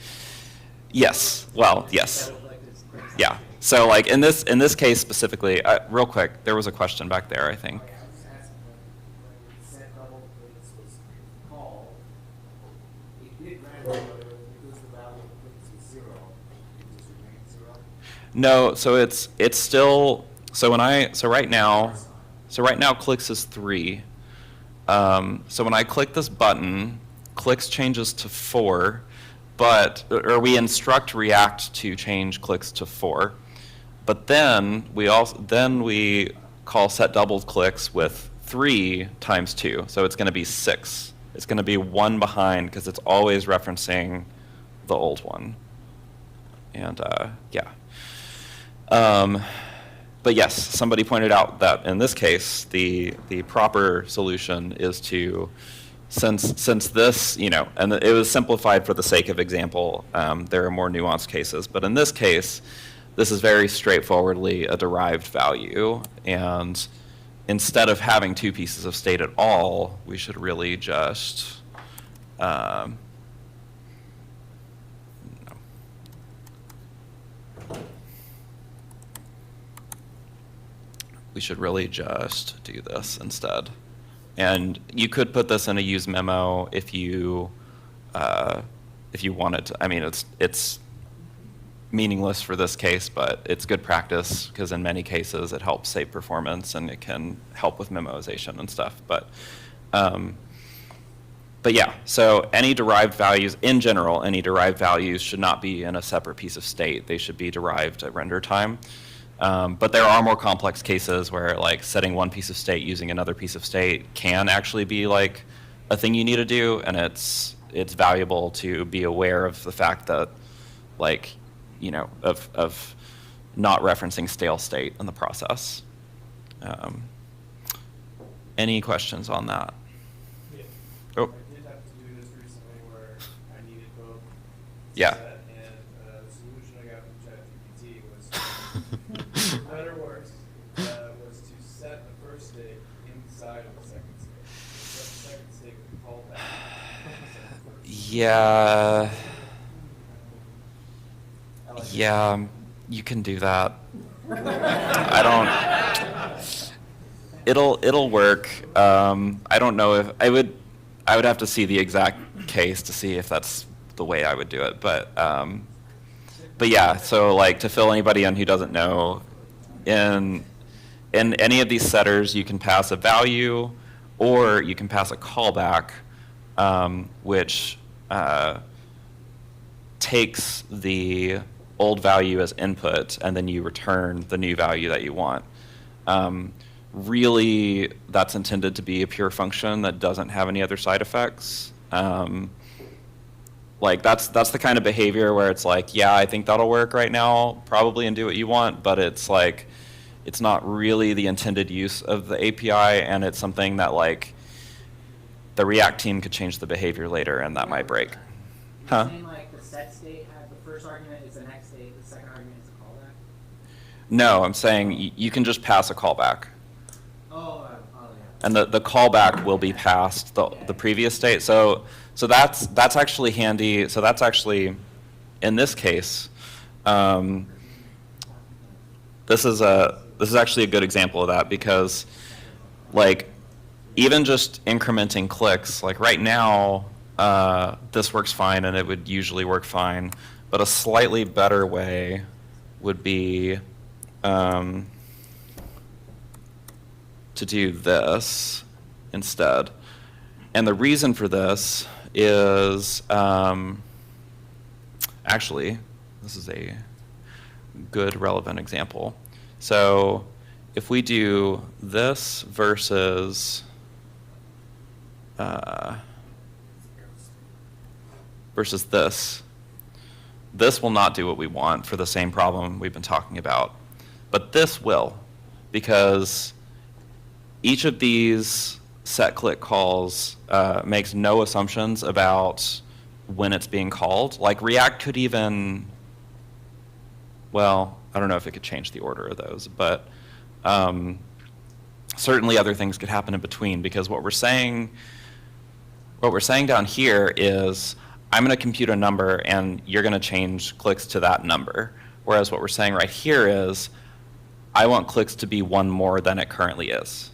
Yes. Well, yes. Double click is pretty Yeah. simple. So like in this case specifically, real quick, there was a question back there, I think. I was asking when set double clicks was called, it did render, but because the value of clicks was 0, it just remained 0. No, so it's still, so right now clicks is 3. So when I click this button, clicks changes to 4, or we instruct React to change clicks to 4. But then we call set doubled clicks with 3 times 2. So it's going to be 6. It's going to be 1 behind because it's always referencing the old one. And yeah. But yes, somebody pointed out that in this case, the proper solution is to, since this, you know, and it was simplified for the sake of example, there are more nuanced cases, but in this case, this is very straightforwardly a derived value, and instead of having 2 pieces of state at all, we should really just, we should really just do this instead. And you could put this in a use memo if you wanted to. I mean, it's meaningless for this case, but it's good practice because in many cases it helps save performance and it can help with memoization and stuff. But yeah, so any derived values, in general, any derived values should not be in a separate piece of state. They should be derived at render time. But there are more complex cases where like setting one piece of state using another piece of state can actually be like a thing you need to do, and it's valuable to be aware of the fact that, like, you know, of not referencing stale state in the process. Any questions on that? Yeah. Oh, I did have to do this recently where I needed both. Yeah. set, and the solution I got from ChatGPT was, for better or worse, was to set the first state inside of the second state. Set the second state with the callback. yeah. Yeah, you can do that. I don't. It'll work. I don't know if I would have to see the exact case to see if that's the way I would do it. But yeah. So like, to fill anybody in who doesn't know, in any of these setters, you can pass a value, or you can pass a callback, which takes the old value as input, and then you return the new value that you want. Really, that's intended to be a pure function that doesn't have any other side effects. Like that's the kind of behavior where it's like, yeah, I think that'll work right now, probably, and do what you want, but it's like, it's not really the intended use of the API, and it's something that like the React team could change the behavior later, and that might break. You're Huh? saying like the set state had the first argument is the next state, the second argument is the callback? No, I'm saying you can just pass a callback. Oh, yeah. And the callback will be past the previous state. So that's actually handy. So that's actually, in this case, this is actually a good example of that, because like even just incrementing clicks, like right now, this works fine and it would usually work fine, but a slightly better way would be to do this instead. And the reason for this is, actually, this is a good relevant example. So if we do this versus this will not do what we want for the same problem we've been talking about. But this will, because each of these set click calls makes no assumptions about when it's being called. Like React could even, well, I don't know if it could change the order of those, but certainly other things could happen in between, because what we're saying down here is I'm going to compute a number and you're going to change clicks to that number. Whereas what we're saying right here is I want clicks to be one more than it currently is.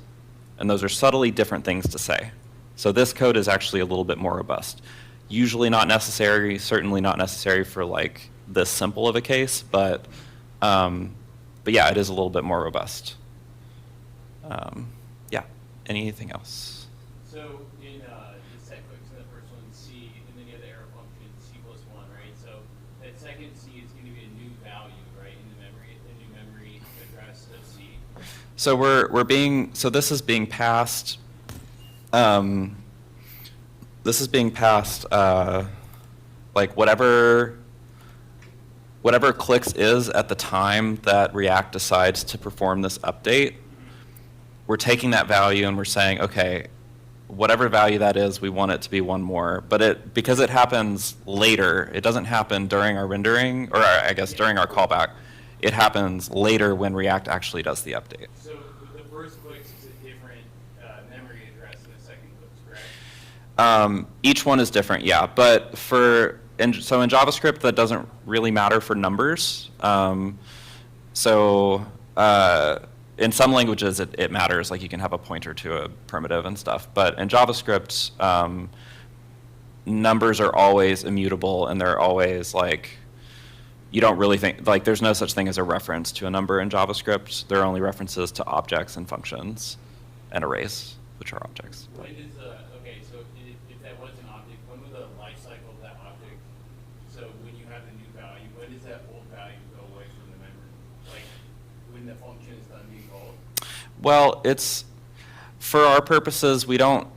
And those are subtly different things to say. So this code is actually a little bit more robust. Usually not necessary, certainly not necessary for like this simple of a case, but yeah, it is a little bit more robust. Yeah, anything else? So in you set clicks in the first one, C, and then you have the arrow function, C+1, right? So that second C is going to be a new value, right, in the memory, a new memory address of C. So so this is being passed, like whatever clicks is at the time that React decides to perform this update. We're taking that value and we're saying, okay, whatever value that is, we want it to be one more. But because it happens later, it doesn't happen during our rendering, or I guess during our callback. It happens later when React actually does the update. So the first clicks is a different memory address than the second clicks, correct? Each one is different, yeah. But so in JavaScript, that doesn't really matter for numbers. In some languages, it matters, like you can have a pointer to a primitive and stuff. But in JavaScript, numbers are always immutable, and they're always like, you don't really think, like there's no such thing as a reference to a number in JavaScript. There are only references to objects and functions and arrays, which are objects. When does okay, so if that was an object, when would the life cycle of that object, so when you have the new value, when does that old value go away from the memory? Like when the function is done being called? Well, for our purposes, we don't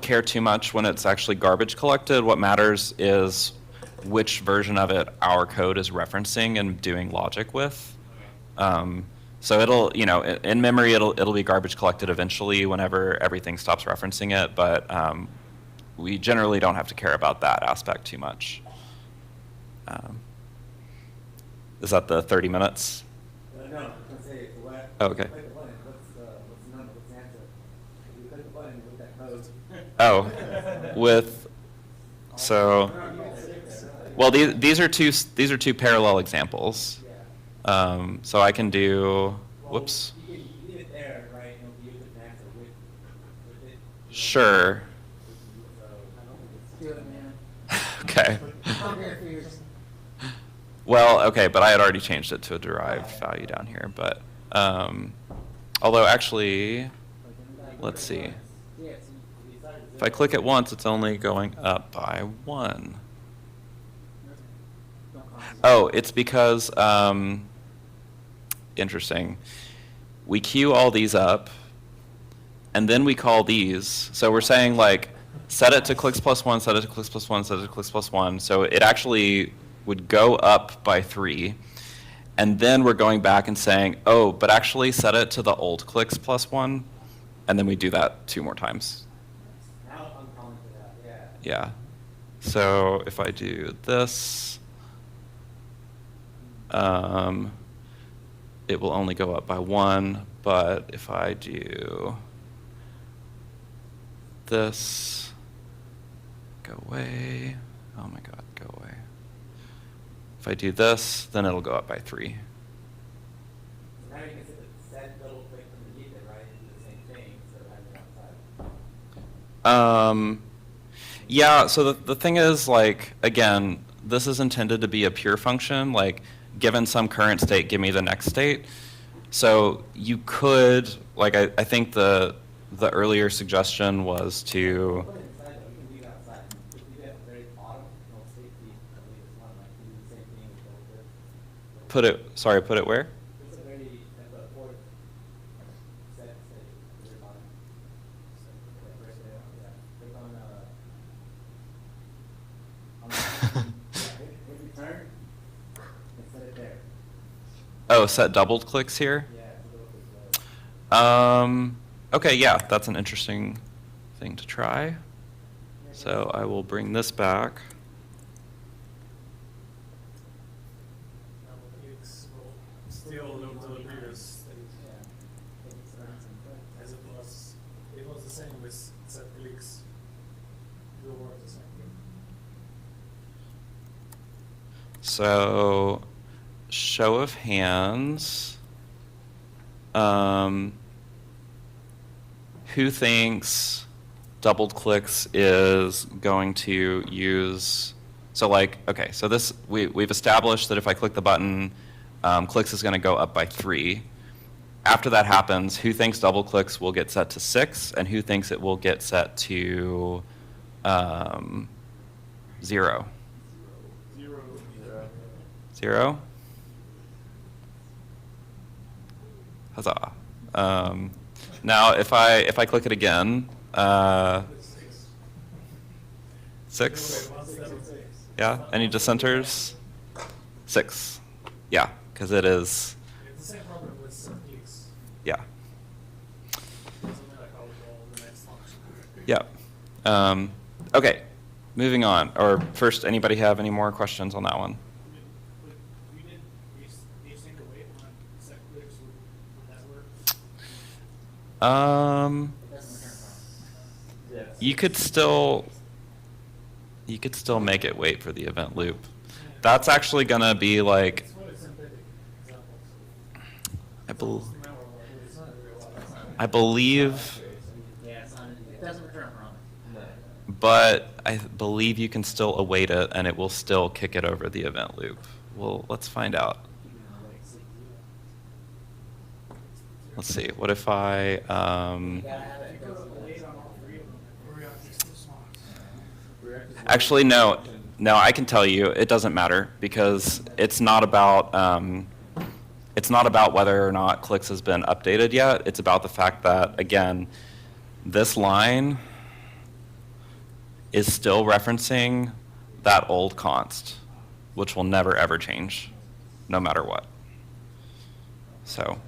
care too much when it's actually garbage collected. What matters is which version of it our code is referencing and doing logic with. So it'll, in memory, it'll be garbage collected eventually whenever everything stops referencing it, but we generally don't have to care about that aspect too much. Is that the 30 minutes? No, I was gonna say, what? Oh, okay. Click the button, what's the number, what's the answer? If you click the button with that code. Well, these are two parallel examples. So I can do, whoops. You can leave it there, right, and it'll be a good answer with it. Sure. So, Do it, man. Okay. I'm here for yours. Well, okay, but I had already changed it to a derived value down here. But although actually, let's see. If I click it once, it's only going up by 1. Oh, it's because, interesting. We queue all these up, and then we call these. So we're saying like, set it to clicks plus 1, set it to clicks plus 1, set it to clicks plus 1. So it actually would go up by 3. And then we're going back and saying, oh, but actually set it to the old clicks plus 1. And then we do that 2 more times. now I'm calling for that, yeah. Yeah. So if I do this, it will only go up by 1. But if I do this, go away. Oh my God, go away. If I do this, then it'll go up by 3. So now you can set double click underneath it, right? And do the same thing instead of having it outside. Yeah, so the thing is, like, again, this is intended to be a pure function, like, given some current state, give me the next state. So you could, like, I think the earlier suggestion was to, Put it inside though, you can leave it outside. If you do at the very bottom, no safety, I believe it's one, like, you do the same thing with double click. put it where? It's a very, at the fourth set, at the very bottom. So, like, first there, yeah. Click on, hit return, and set it there. Oh, set double clicks here? Yeah, so double click there. Okay, yeah, that's an interesting thing to try. So I will bring this back. Still no to the previous thing. As it was the same with set clicks. It will work the same thing. So, show of hands. Who thinks doubled clicks is going to use, so like, okay, so this, we've established that if I click the button, clicks is going to go up by 3. After that happens, who thinks double clicks will get set to 6, and who thinks it will get set to 0? 0? Huzzah. Now, if I click it again, 6? Yeah, any dissenters? 6. Yeah, because it is, It's the same problem with set clicks. yeah. Doesn't matter how we call the next function. Yeah. Okay, moving on. Or first, anybody have any more questions on that one? But we did async await on set clicks, would that work? You could still make it wait for the event loop. That's actually gonna be like, It's what it's synthetic examples. I believe, Yeah, it's not, it doesn't return a promise. but I believe you can still await it and it will still kick it over the event loop. Well, let's find out. Let's see, what if I, You gotta have it. You could await on all 3 of them, and React is too small. actually, no, I can tell you, it doesn't matter because it's not about whether or not clicks has been updated yet. It's about the fact that, again, this line is still referencing that old const, which will never ever change, no matter what. So,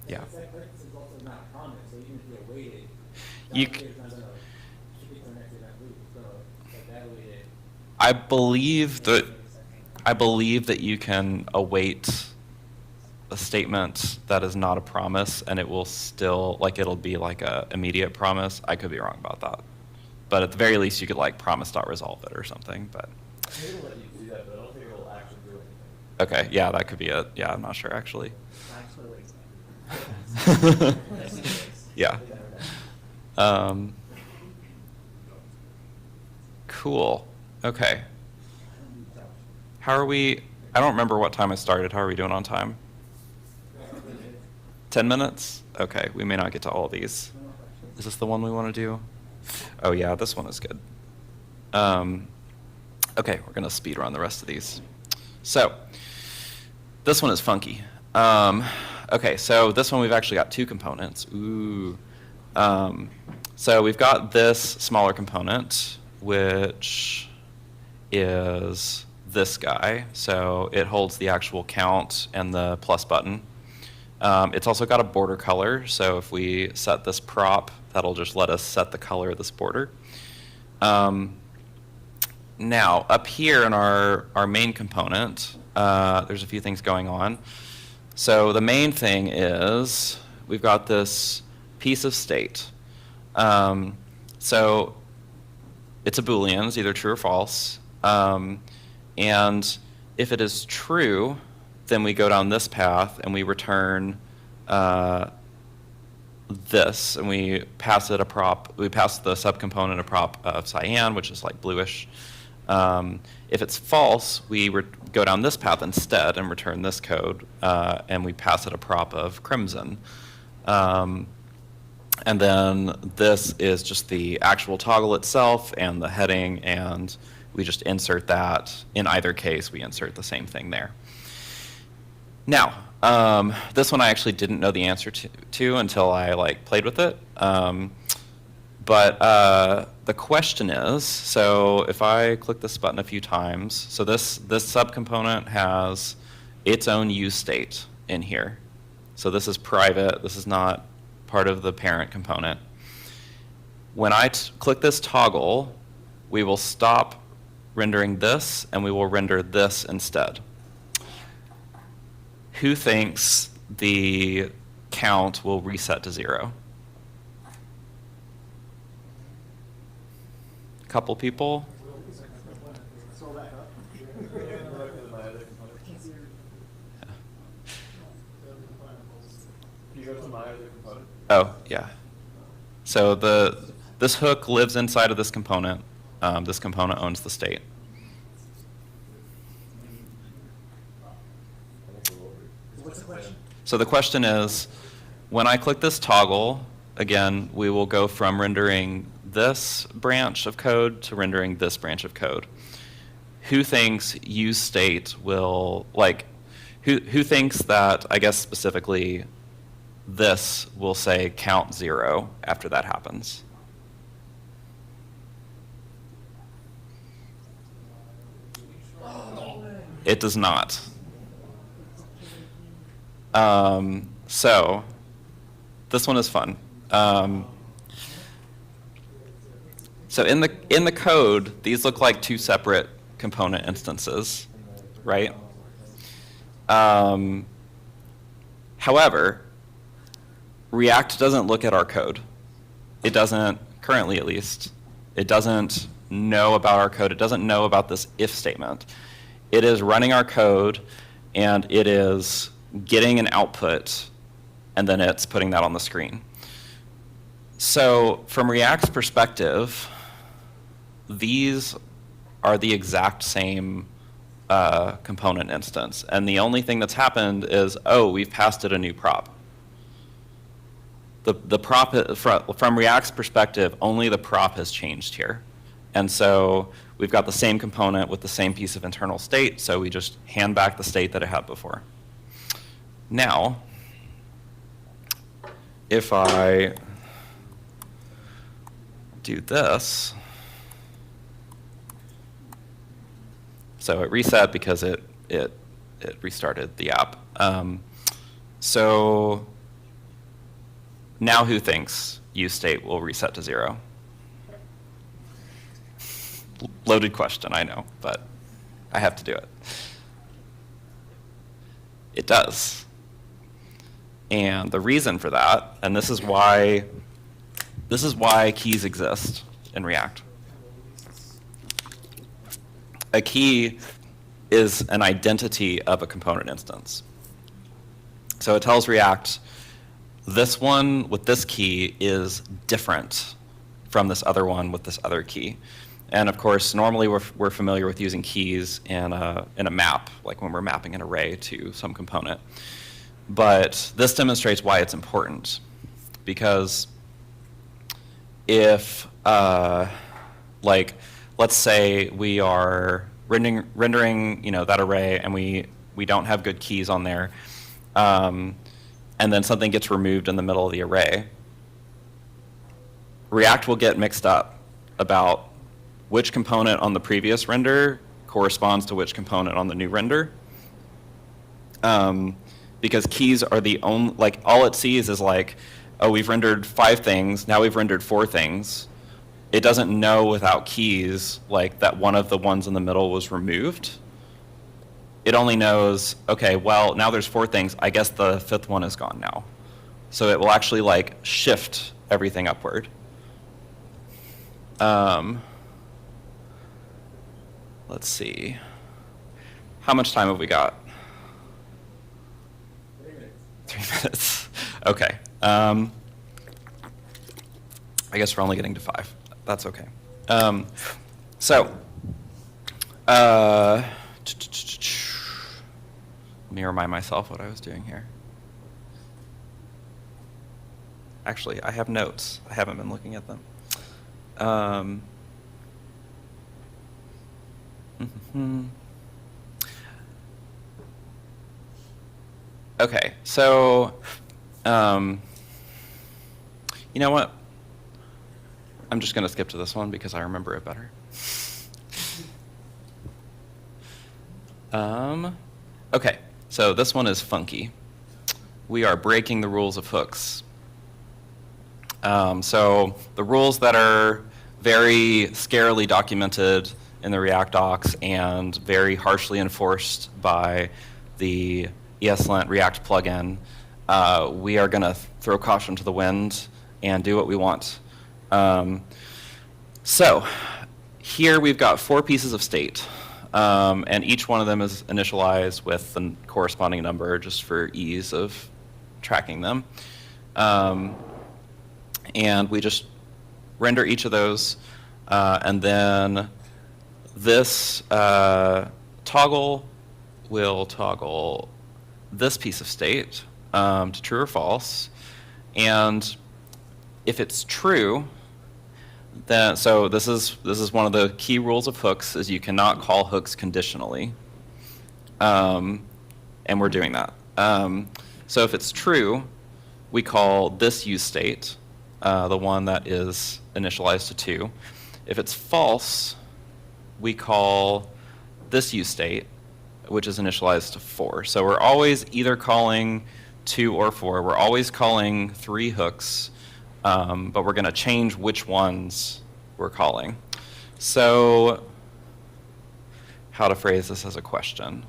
yeah. Set clicks is also not promised, so even if you await it, You double c- click is not gonna kick it to the next event loop, so like that way it. I believe that you can await a statement that is not a promise and it will still, like, it'll be like a immediate promise. I could be wrong about that. But at the very least, you could like promise.resolve it or something, but. It'll let you do that, but I don't think it'll actually do anything. Okay, yeah, that could be it. Yeah, I'm not sure actually. Yeah. Cool. Okay. How are we? I don't remember what time I started. How are we doing on time? 10 minutes? Okay, we may not get to all of these. Is this the one we want to do? Oh yeah, this one is good. Okay, we're going to speed run the rest of these. So, this one is funky. Okay, so this one we've actually got 2 components. Ooh. So we've got this smaller component, which is this guy. So it holds the actual count and the plus button. It's also got a border color. So if we set this prop, that'll just let us set the color of this border. Now, up here in our main component, there's a few things going on. So the main thing is we've got this piece of state. So it's a Boolean, it's either true or false. And If it is true, then we go down this path and we return this, and we pass it a prop. We pass the subcomponent a prop of cyan, which is like bluish. If it's false, we go down this path instead and return this code, and we pass it a prop of crimson. And then this is just the actual toggle itself and the heading, and we just insert that. In either case, we insert the same thing there. Now, this one I actually didn't know the answer to until I played with it. But the question is, so if I click this button a few times, so this subcomponent has its own use state in here. So this is private. This is not part of the parent component. When I click this toggle, we will stop rendering this, and we will render this instead. Who thinks the count will reset to 0? A couple people? Can you go to my other component? Oh, yeah. So this hook lives inside of this component. This component owns the state. What's the question? So the question is, when I click this toggle, again, we will go from rendering this branch of code to rendering this branch of code. Who thinks use state will, who thinks that, I guess specifically, this will say count 0 after that happens? It does not. So this one is fun. So in the code, these look like two separate component instances, right? However, React doesn't look at our code. It doesn't, currently at least, it doesn't know about our code. It doesn't know about this if statement. It is running our code, and it is getting an output, and then it's putting that on the screen. So from React's perspective, these are the exact same component instance. And the only thing that's happened is, oh, we've passed it a new prop. The prop, from React's perspective, only the prop has changed here. And so we've got the same component with the same piece of internal state, so we just hand back the state that it had before. Now, if I do this, so it reset because it restarted the app. So now who thinks use state will reset to 0? Loaded question, I know, but I have to do it. It does. And the reason for that, and this is why keys exist in React. A key is an identity of a component instance. So it tells React, this one with this key is different from this other one with this other key. And of course, normally we're familiar with using keys in a map, like when we're mapping an array to some component. But this demonstrates why it's important. Because if, let's say we are rendering that array, and we don't have good keys on there, and then something gets removed in the middle of the array, React will get mixed up about which component on the previous render corresponds to which component on the new render. Because keys are the only, all it sees is oh, we've rendered 5 things, now we've rendered 4 things. It doesn't know without keys that one of the ones in the middle was removed. It only knows, okay, well, now there's 4 things, I guess the 5th one is gone now. So it will actually shift everything upward. Let's see. How much time have we got? 3 minutes. 3 minutes. Okay. I guess we're only getting to 5. That's okay. So, let me remind myself what I was doing here. Actually, I have notes. I haven't been looking at them. Okay, so, you know what? I'm just going to skip to this one because I remember it better. Okay, so this one is funky. We are breaking the rules of hooks. So the rules that are very scarily documented in the React docs and very harshly enforced by the ESLint React plugin, we are going to throw caution to the wind and do what we want. So here we've got 4 pieces of state, and each one of them is initialized with the corresponding number just for ease of tracking them. And we just render each of those, and then this toggle will toggle this piece of state to true or false. And if it's true, then so this is one of the key rules of hooks is you cannot call hooks conditionally, and we're doing that. So if it's true, we call this use state, the one that is initialized to 2. If it's false, we call this use state, which is initialized to 4. So we're always either calling 2 or 4. We're always calling 3 hooks, but we're going to change which ones we're calling. So how to phrase this as a question?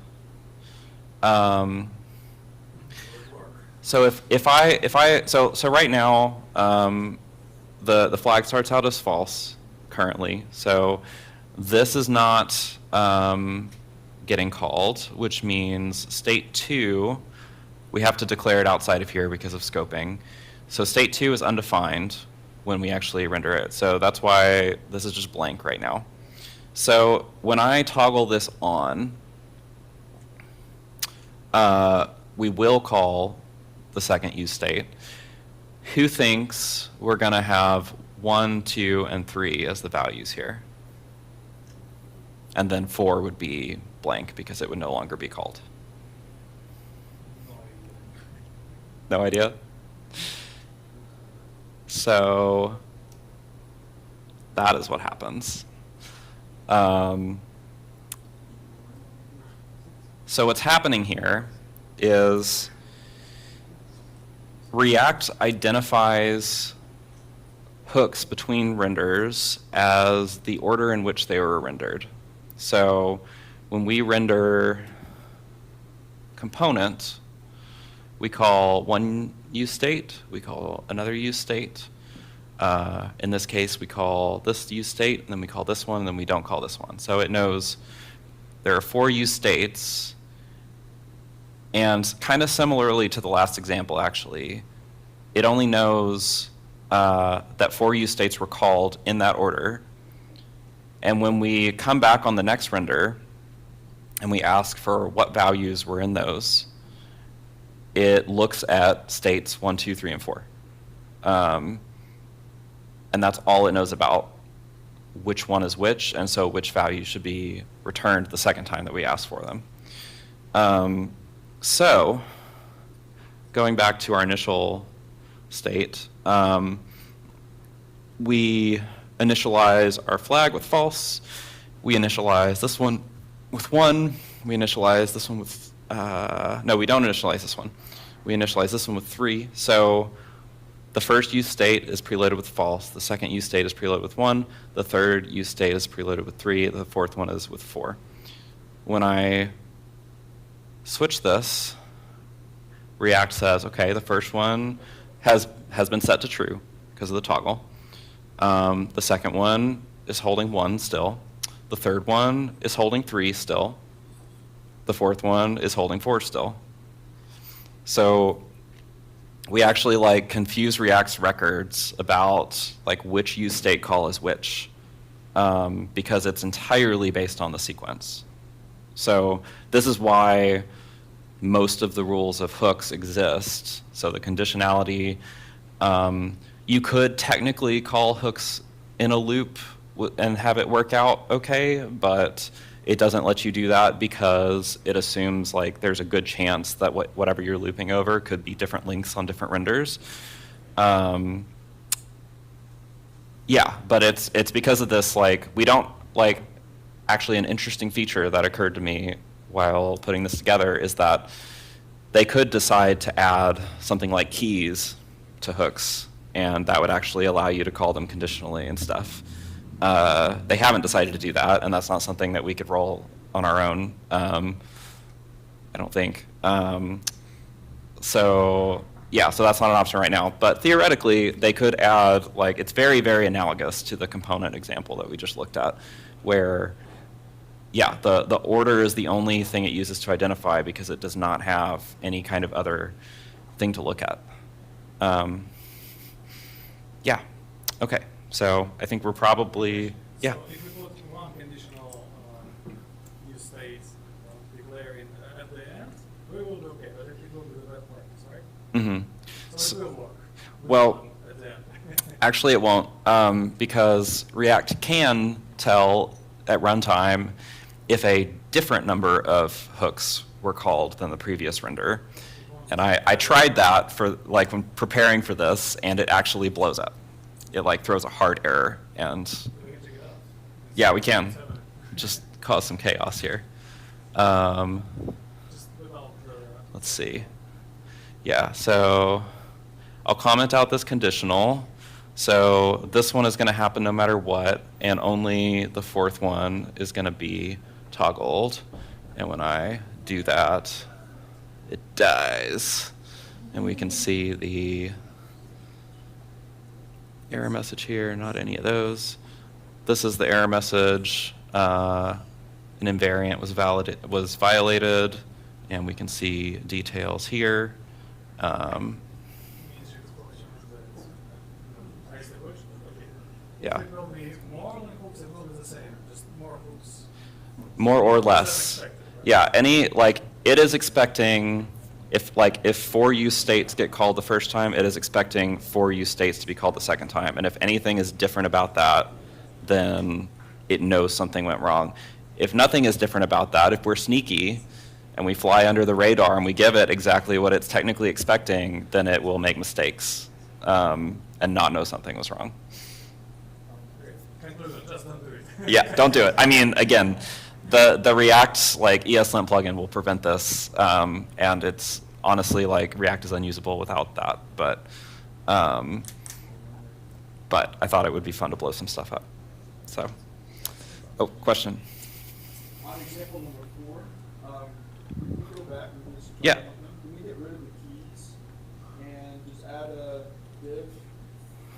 So so right now, the flag starts out as false currently. So this is not getting called, which means state 2, we have to declare it outside of here because of scoping. So state 2 is undefined when we actually render it. So that's why this is just blank right now. So when I toggle this on, we will call the second use state. Who thinks we're going to have 1, 2, and 3 as the values here? And then 4 would be blank because it would no longer be called. No idea? So that is what happens. So what's happening here is React identifies hooks between renders as the order in which they were rendered. So when we render component, we call one use state, we call another use state. In this case, we call this use state, and then we call this one, and then we don't call this one. So it knows there are 4 use states. And kind of similarly to the last example, actually, it only knows that 4 use states were called in that order. And when we come back on the next render and we ask for what values were in those, it looks at states 1, 2, 3, and 4. And that's all it knows about which one is which, and so which value should be returned the second time that we ask for them. So going back to our initial state, we initialize our flag with false. We initialize this one with 1. We initialize this one with, no, we don't initialize this one. We initialize this one with 3. So the first use state is preloaded with false. The second use state is preloaded with 1. The third use state is preloaded with 3. The fourth one is with 4. When I switch this, React says, okay, the first one has been set to true because of the toggle. The second one is holding 1 still. The third one is holding 3 still. the fourth one is holding 4 still. So we actually like confuse React's records about like which use state call is which, because it's entirely based on the sequence. So this is why most of the rules of hooks exist. So the conditionality, you could technically call hooks in a loop and have it work out okay, but it doesn't let you do that because it assumes like there's a good chance that whatever you're looping over could be different lengths on different renders. Yeah, but it's because of this, like, we don't, like, actually an interesting feature that occurred to me while putting this together is that they could decide to add something like keys to hooks, and that would actually allow you to call them conditionally and stuff. They haven't decided to do that, and that's not something that we could roll on our own, I don't think. So yeah, so that's not an option right now. But theoretically, they could add, like, it's very, very analogous to the component example that we just looked at, where, yeah, the order is the only thing it uses to identify because it does not have any kind of other thing to look at. Yeah, okay. So I think we're probably, yeah. So if we put one conditional use state declare it at the end, we will do okay, but if we go to the web practice, right? Mm-hmm. So it will work. with Well, one at the end. actually it won't, because React can tell at runtime if a different number of hooks were called than the previous render. And I tried that for, like, when preparing for this, and it actually blows up. It, like, throws a hard error, and We can check it out. yeah, we can just cause some chaos here. Just without the Let's see. Yeah, so I'll comment out this conditional. So this one is going to happen no matter what, and only the fourth one is going to be toggled. And when I do that, it dies. And we can see the error message here, not any of those. This is the error message. An invariant was violated, and we can see details here. Yeah. It will be more than hooks, it will be the same, just more hooks. More or Less than less. expected, right? Yeah, it is expecting, if 4 use states get called the first time, it is expecting 4 use states to be called the second time. And if anything is different about that, then it knows something went wrong. If nothing is different about that, if we're sneaky and we fly under the radar and we give it exactly what it's technically expecting, then it will make mistakes and not know something was wrong. Conclusion, just don't do it. Yeah, don't do it. I mean, again, the React, like, ESLint plugin will prevent this, and it's honestly, like, React is unusable without that. But I thought it would be fun to blow some stuff up. So, oh, question. On example number 4, we go back and just Yeah. can we get rid of the keys and just add a div,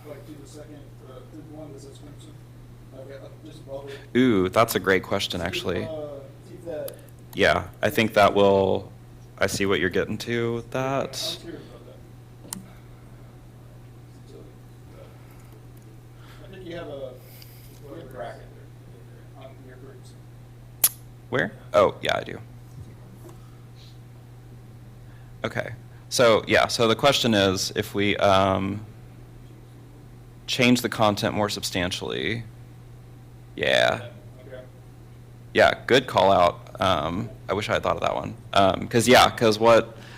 like to the second, to the one that says crimson, like just above it. Ooh, that's a great question, actually. See if that. Yeah, I think that will. I see what you're getting to with that. I'm curious about that. So, I think you have a bracket there on your groups. Where? Oh, yeah, I do. Okay. So, yeah, so the question is, if we change the content more substantially, yeah. Okay. Yeah, good call out. I wish I had thought of that one. Because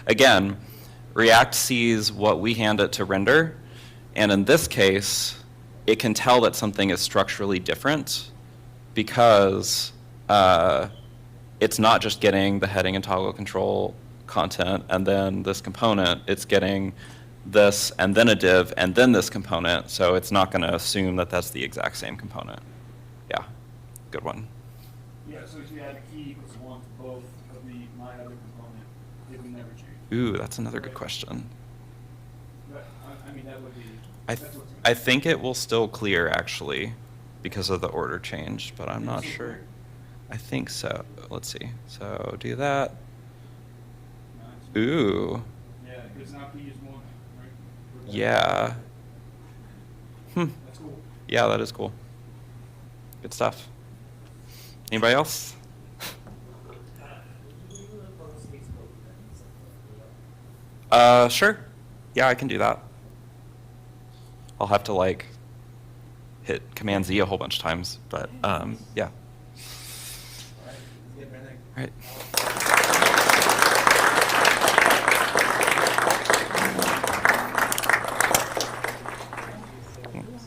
again, React sees what we hand it to render, and in this case, it can tell that something is structurally different because it's not just getting the heading and toggle control content and then this component, it's getting this and then a div and then this component, so it's not going to assume that that's the exact same component. Yeah, good one. Yeah, so if you add a key equals 1 to both of my other component, it would never change. Ooh, that's another good question. But, I mean, that would be. I think it will still clear, actually, because of the order change, but I'm not sure. I think so. Let's see. So do that. Nice. Ooh. Yeah, it's not PS1, right? Yeah. That's cool. Yeah, that is cool. Good stuff. Anybody else? Sure. Yeah, I can do that. I'll have to like hit Command Z a whole bunch of times, but yeah. All right.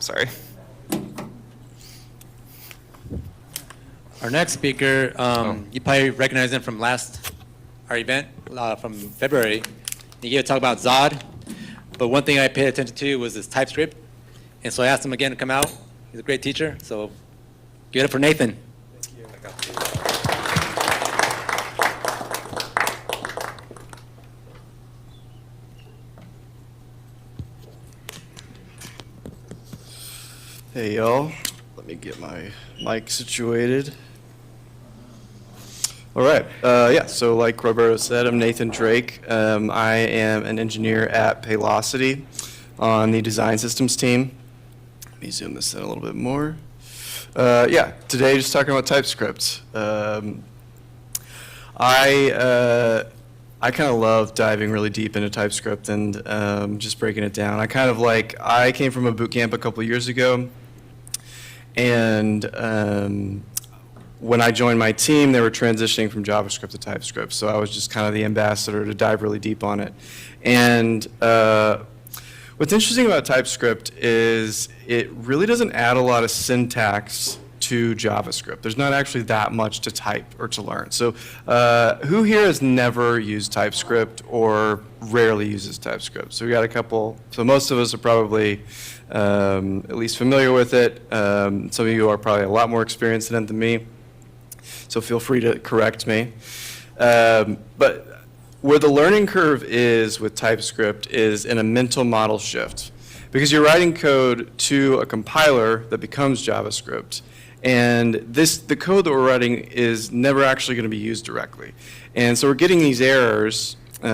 Sorry. Our next speaker, you probably recognize him from our event from February. He gave a talk about Zod, but one thing I paid attention to was his TypeScript, and so I asked him again to come out. He's a great teacher, so give it up for Nathan. Hey y'all, let me get my mic situated. All right, yeah, so like Roberto said, I'm Nathan Drake. I am an engineer at Paylocity on the design systems team. Let me zoom this in a little bit more. Yeah, today just talking about TypeScript. I kind of love diving really deep into TypeScript and just breaking it down. I came from a boot camp a couple years ago, and when I joined my team, they were transitioning from JavaScript to TypeScript, so I was just kind of the ambassador to dive really deep on it. And what's interesting about TypeScript is it really doesn't add a lot of syntax to JavaScript. There's not actually that much to type or to learn. So who here has never used TypeScript or rarely uses TypeScript? So we got a couple. So most of us are probably at least familiar with it. Some of you are probably a lot more experienced in it than me. So feel free to correct me. But where the learning curve is with TypeScript is in a mental model shift. Because you're writing code to a compiler that becomes JavaScript. And the code that we're writing is never actually going to be used directly. And so we're getting these errors, red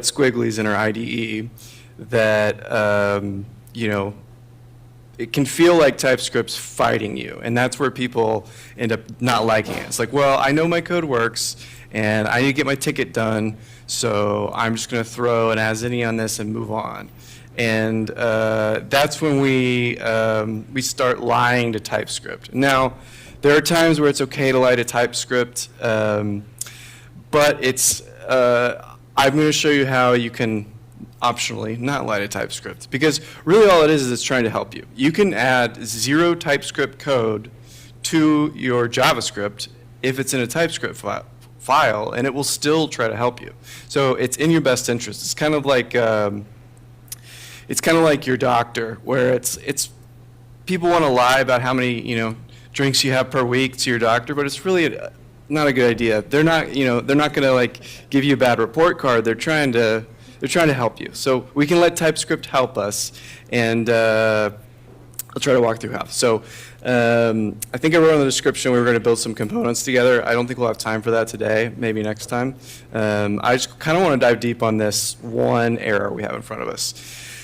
squigglies in our IDE, that, it can feel like TypeScript's fighting you. And that's where people end up not liking it. It's like, well, I know my code works, and I need to get my ticket done, so I'm just going to throw an as any on this and move on. And that's when we start lying to TypeScript. Now, there are times where it's okay to lie to TypeScript, but I'm going to show you how you can optionally not lie to TypeScript. Because really all it is it's trying to help you. You can add 0 TypeScript code to your JavaScript if it's in a TypeScript file, and it will still try to help you. So it's in your best interest. It's kind of like your doctor, where it's people want to lie about how many drinks you have per week to your doctor, but it's really not a good idea. They're not going to like give you a bad report card. They're trying to help you. So we can let TypeScript help us, and I'll try to walk through how. So I think I wrote in the description we were going to build some components together. I don't think we'll have time for that today, maybe next time. I just kind of want to dive deep on this one error we have in front of us.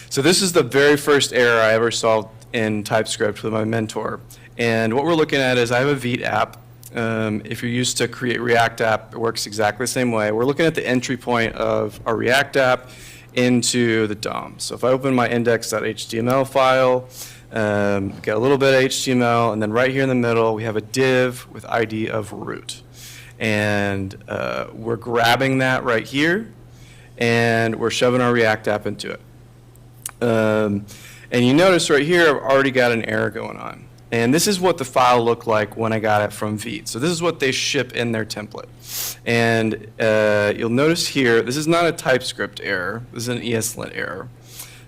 So this is the very first error I ever solved in TypeScript with my mentor. And what we're looking at is I have a Vite app. If you're used to create React app, it works exactly the same way. We're looking at the entry point of our React app into the DOM. So if I open my index.html file, get a little bit of HTML, and then right here in the middle, we have a div with ID of root. And we're grabbing that right here, and we're shoving our React app into it. And you notice right here, I've already got an error going on. And this is what the file looked like when I got it from Vite. So this is what they ship in their template. And you'll notice here, this is not a TypeScript error. This is an ESLint error.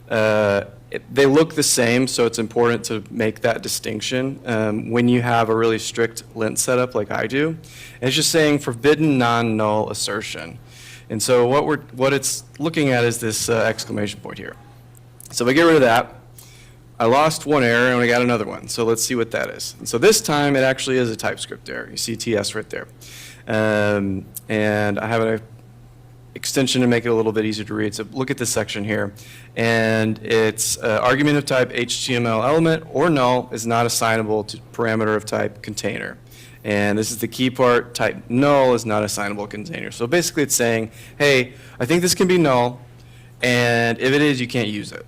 They look the same, so it's important to make that distinction when you have a really strict lint setup like I do. And it's just saying forbidden non-null assertion. And so what it's looking at is this exclamation point here. So if I get rid of that, I lost one error and I got another one. So let's see what that is. And so this time it actually is a TypeScript error. You see TS right there. And I have an extension to make it a little bit easier to read. So look at this section here. And it's argument of type HTML element or null is not assignable to parameter of type container. And this is the key part, type null is not assignable container. So basically it's saying, hey, I think this can be null, and if it is, you can't use it.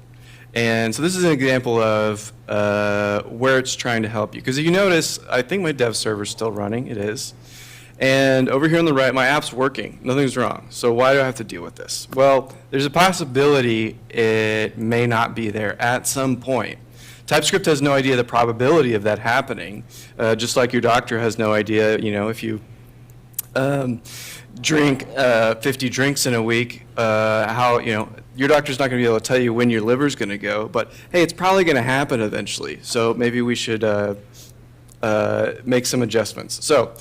And so this is an example of where it's trying to help you. Because if you notice, I think my dev server is still running. It is. And over here on the right, my app's working. Nothing's wrong. So why do I have to deal with this? Well, there's a possibility it may not be there at some point. TypeScript has no idea the probability of that happening, just like your doctor has no idea, you know, if you drink 50 drinks in a week, how, you know, your doctor's not going to be able to tell you when your liver's going to go, but hey, it's probably going to happen eventually. So maybe we should make some adjustments. So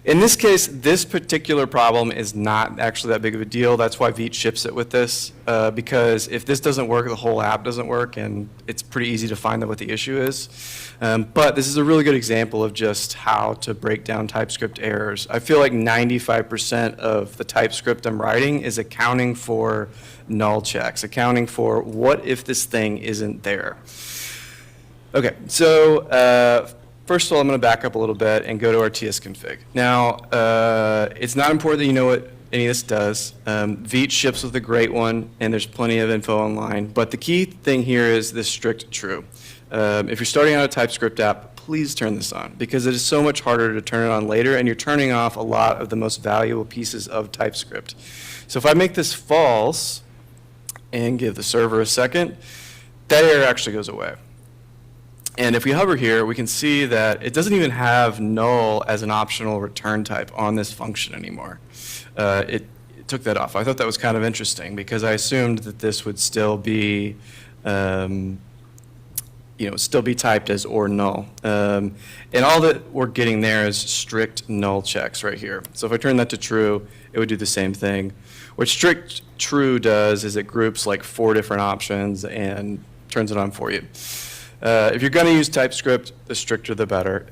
in this case, this particular problem is not actually that big of a deal. That's why Vite ships it with this, because if this doesn't work, the whole app doesn't work, and it's pretty easy to find out what the issue is. But this is a really good example of just how to break down TypeScript errors. I feel like 95% of the TypeScript I'm writing is accounting for null checks, accounting for what if this thing isn't there. Okay, so first of all, I'm going to back up a little bit and go to our TS config. Now, it's not important that you know what any of this does. Vite ships with a great one, and there's plenty of info online. But the key thing here is this strict true. If you're starting out a TypeScript app, please turn this on, because it is so much harder to turn it on later, and you're turning off a lot of the most valuable pieces of TypeScript. So if I make this false and give the server a second, that error actually goes away. And if we hover here, we can see that it doesn't even have null as an optional return type on this function anymore. It took that off. I thought that was kind of interesting because I assumed that this would still be, still be typed as or null. And all that we're getting there is strict null checks right here. So if I turn that to true, it would do the same thing. What strict true does is it groups like 4 different options and turns it on for you. If you're going to use TypeScript, the stricter the better.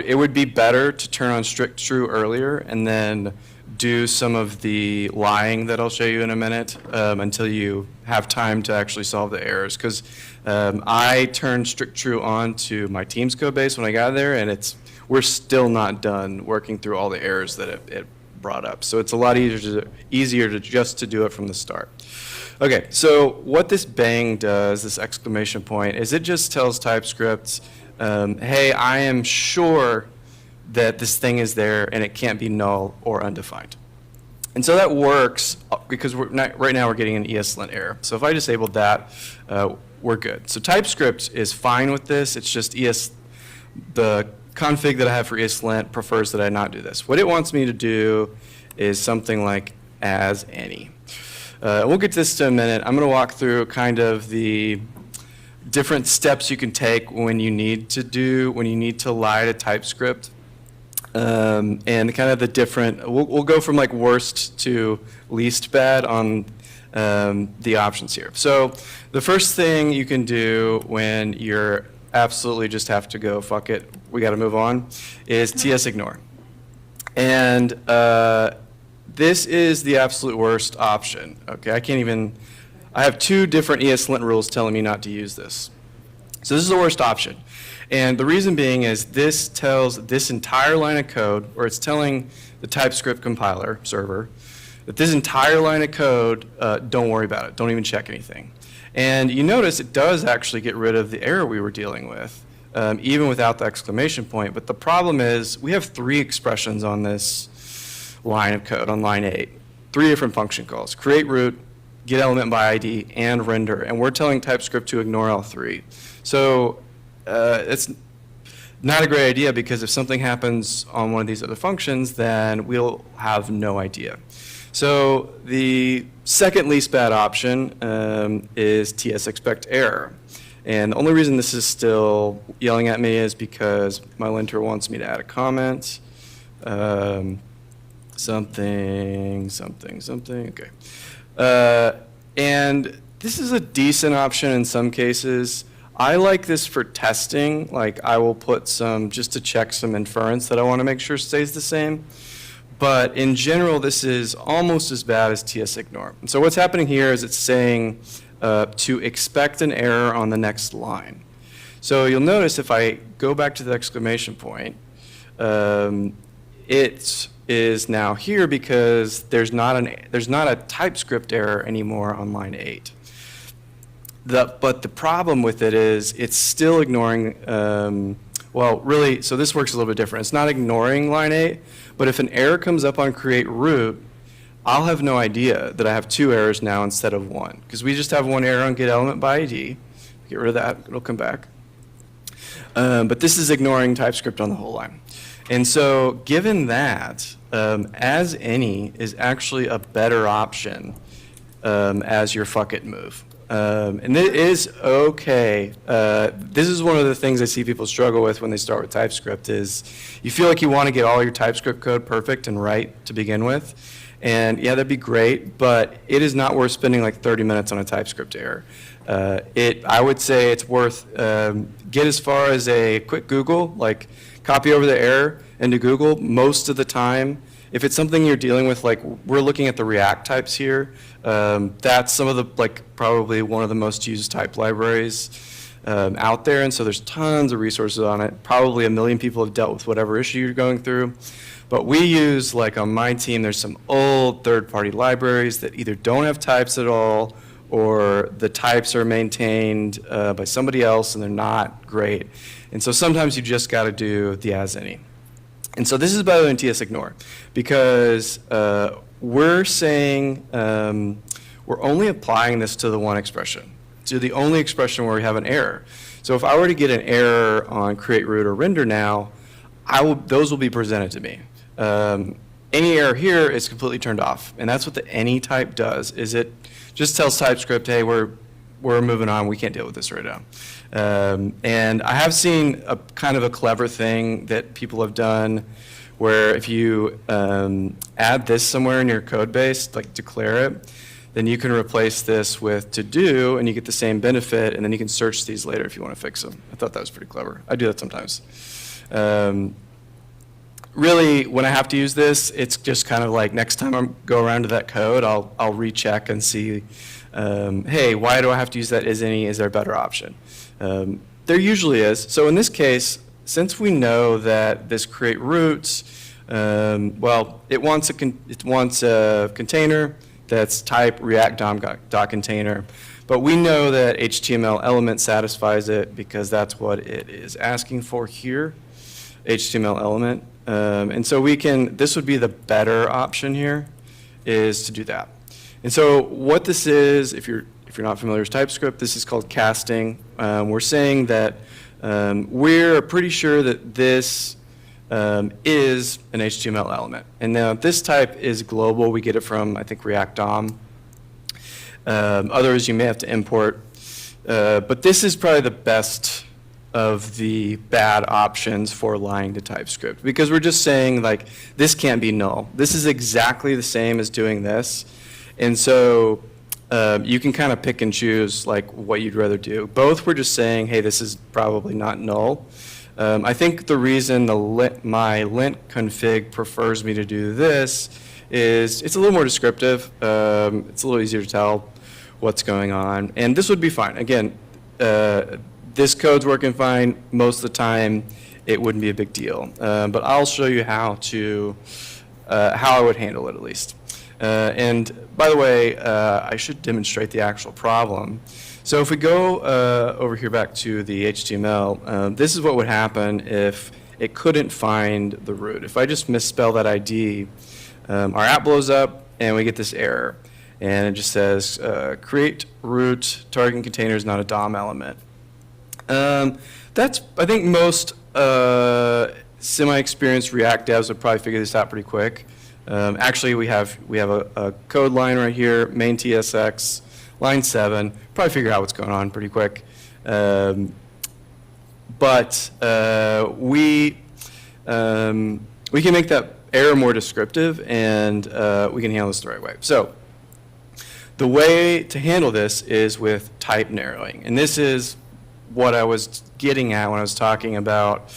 It would be better to turn on strict true earlier and then do some of the lying that I'll show you in a minute until you have time to actually solve the errors. Because I turned strict true on to my team's code base when I got there, and we're still not done working through all the errors that it brought up. So it's a lot easier to just to do it from the start. Okay, so what this bang does, this exclamation point, is it just tells TypeScript, hey, I am sure that this thing is there and it can't be null or undefined. And so that works because right now we're getting an ESLint error. So if I disabled that, we're good. So TypeScript is fine with this. It's just the config that I have for ESLint prefers that I not do this. What it wants me to do is something like as any. We'll get to this in a minute. I'm going to walk through kind of the different steps you can take when you need to lie to TypeScript, and kind of the different. We'll go from like worst to least bad on the options here. So the first thing you can do when you're absolutely just have to go fuck it, we got to move on, is TS ignore, and this is the absolute worst option. Okay, I have 2 different ESLint rules telling me not to use this. So this is the worst option. And the reason being is this tells this entire line of code, or it's telling the TypeScript compiler server that this entire line of code, don't worry about it, don't even check anything. And you notice it does actually get rid of the error we were dealing with, even without the exclamation point. But the problem is we have 3 expressions on this line of code on line 8. 3 different function calls: create root, get element by ID, and render. And we're telling TypeScript to ignore all 3. So it's not a great idea, because if something happens on one of these other functions, then we'll have no idea. So the second least bad option is TS expect error. And the only reason this is still yelling at me is because my linter wants me to add a comment. Something, okay. And this is a decent option in some cases. I like this for testing. Like I will put some, just to check some inference that I want to make sure stays the same. But in general, this is almost as bad as tsignore. And so what's happening here is it's saying to expect an error on the next line. So you'll notice if I go back to the exclamation point, it is now here because there's not a TypeScript error anymore on line 8. But the problem with it is it's still ignoring, well, really, so this works a little bit different. It's not ignoring line 8, but if an error comes up on create root, I'll have no idea that I have 2 errors now instead of 1, because we just have 1 error on get element by ID. Get rid of that, it'll come back. But this is ignoring TypeScript on the whole line. And so given that, as any is actually a better option as your fuck it move. And it is okay. This is one of the things I see people struggle with when they start with TypeScript is you feel like you want to get all your TypeScript code perfect and right to begin with. And yeah, that'd be great, but it is not worth spending like 30 minutes on a TypeScript error. I would say it's worth, get as far as a quick Google, like copy over the error into Google most of the time. If it's something you're dealing with, like we're looking at the React types here, that's some of the, like probably one of the most used type libraries out there. And so there's tons of resources on it. Probably 1 million people have dealt with whatever issue you're going through. But we use, like on my team, there's some old third-party libraries that either don't have types at all or the types are maintained by somebody else and they're not great. And so sometimes you just got to do the as any. And so this is better than tsignore because we're saying we're only applying this to the one expression, to the only expression where we have an error. So if I were to get an error on create root or render now, those will be presented to me. Any error here is completely turned off, and that's what the any type does. Is it just tells TypeScript, hey, we're moving on. We can't deal with this right now. And I have seen a kind of a clever thing that people have done where if you add this somewhere in your code base, like declare it, then you can replace this with to do and you get the same benefit and then you can search these later if you want to fix them. I thought that was pretty clever. I do that sometimes. Really, when I have to use this, it's just kind of like next time I go around to that code, I'll recheck and see, hey, why do I have to use that is any? Is there a better option? There usually is. So in this case, since we know that this create root, well, it wants a container that's type React DOM container, but we know that HTML element satisfies it because that's what it is asking for here, HTML element. And so this would be the better option here, is to do that. And so what this is, if you're not familiar with TypeScript, this is called casting. We're saying that we're pretty sure that this is an HTML element. And now this type is global. We get it from, I think, React DOM. Others you may have to import. But this is probably the best of the bad options for lying to TypeScript, because we're just saying, like, this can't be null. This is exactly the same as doing this. And so you can kind of pick and choose like what you'd rather do. Both we're just saying, hey, this is probably not null. I think the reason my lint config prefers me to do this is it's a little more descriptive. It's a little easier to tell what's going on. And this would be fine. Again, this code's working fine. Most of the time, it wouldn't be a big deal. But I'll show you how I would handle it at least. And by the way, I should demonstrate the actual problem. So if we go over here back to the HTML, this is what would happen if it couldn't find the root. If I just misspell that ID, our app blows up and we get this error. And it just says, create root target container is not a DOM element. That's, I think most semi-experienced React devs would probably figure this out pretty quick. Actually, we have a code line right here, main TSX, line 7. Probably figure out what's going on pretty quick. But we can make that error more descriptive, and we can handle this the right way. So the way to handle this is with type narrowing, and this is what I was getting at when I was talking about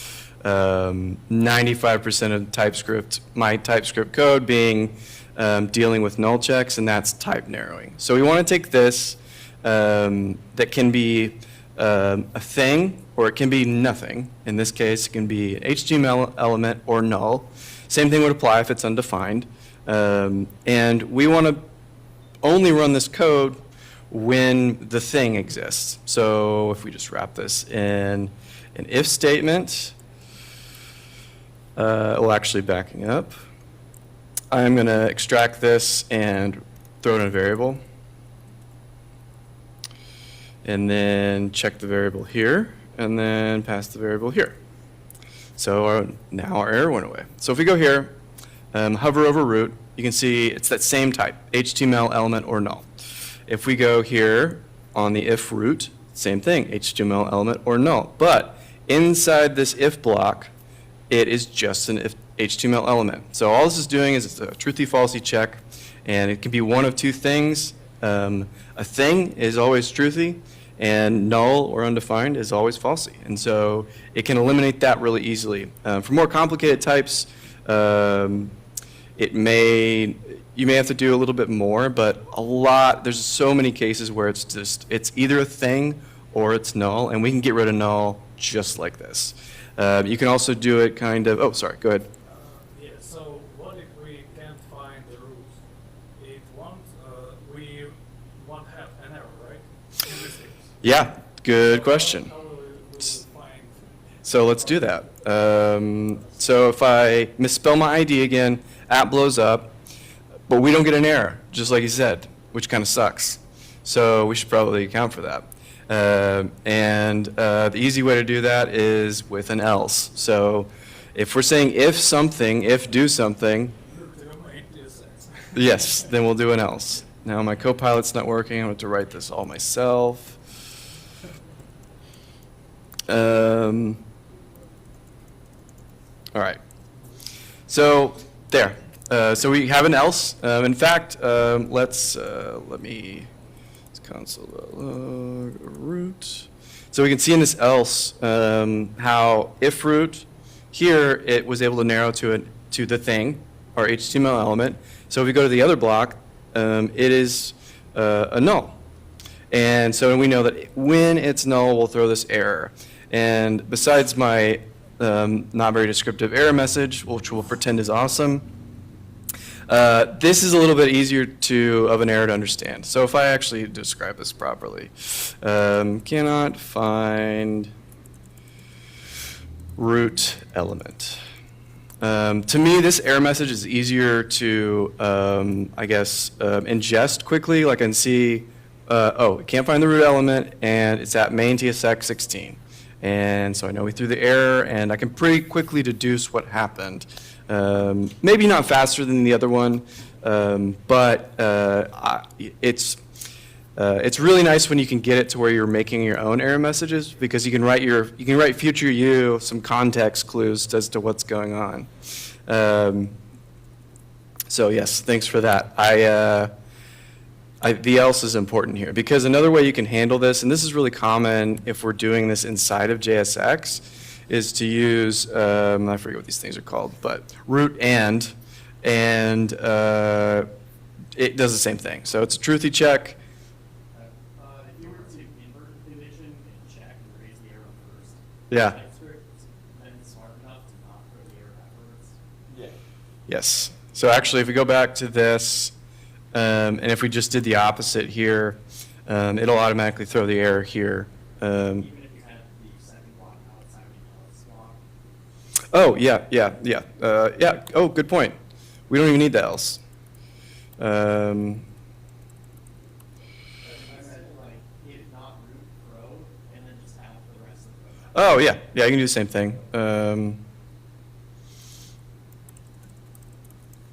95% of TypeScript, my TypeScript code being dealing with null checks, and that's type narrowing. So we want to take this that can be a thing, or it can be nothing. In this case, it can be an HTML element or null. Same thing would apply if it's undefined. And we want to only run this code when the thing exists. So if we just wrap this in an if statement, well, actually backing up, I'm going to extract this and throw it in a variable. And then check the variable here, and then pass the variable here. So now our error went away. So if we go here, hover over root, you can see it's that same type, HTML element or null. If we go here on the if root, same thing, HTML element or null. But inside this if block, it is just an if HTML element. So all this is doing is it's a truthy falsy check, and it can be one of two things. A thing is always truthy, and null or undefined is always falsy. And so it can eliminate that really easily. For more complicated types, you may have to do a little bit more, but there's so many cases where it's either a thing or it's null, and we can get rid of null just like this. You can also do it kind of, oh, sorry, go ahead. Yeah, so what if we can't find the root? We won't have an error, right? In this case. Yeah, good question. How will we find? So let's do that. So if I misspell my ID again, app blows up, but we don't get an error, just like you said, which kind of sucks. So we should probably account for that. The easy way to do that is with an else. So if we're saying if something, if do something, yes, then we'll do an else. Now my Copilot's not working. I'm going to write this all myself. All right. So there. So we have an else. In fact, let's console log root. So we can see in this else how if root here it was able to narrow to the thing or HTML element. So if we go to the other block, it is a null. And so we know that when it's null, we'll throw this error. And besides my not very descriptive error message, which we'll pretend is awesome, this is a little bit easier of an error to understand. So if I actually describe this properly, cannot find root element. To me, this error message is easier to, ingest quickly. Like I can see, it can't find the root element, and it's at main TSX 16. And so I know we threw the error, and I can pretty quickly deduce what happened. Maybe not faster than the other one, but it's really nice when you can get it to where you're making your own error messages, because you can write future you some context clues as to what's going on. So yes, thanks for that. The else is important here, because another way you can handle this, and this is really common if we're doing this inside of JSX, is to use, I forget what these things are called, but root and it does the same thing. So it's a truthy check. If you were to invert the condition and check and raise the arrow first, Yeah. TypeScript then smart enough to not throw the arrow afterwards. Yeah. Yes. So actually, if we go back to this, and if we just did the opposite here, it'll automatically throw the error here. Even if you had the second block outside of the block. Oh, yeah. Oh, good point. We don't even need that else. I said, like, if not root, throw, and then just have the rest of the code. Oh, yeah. Yeah, you can do the same thing.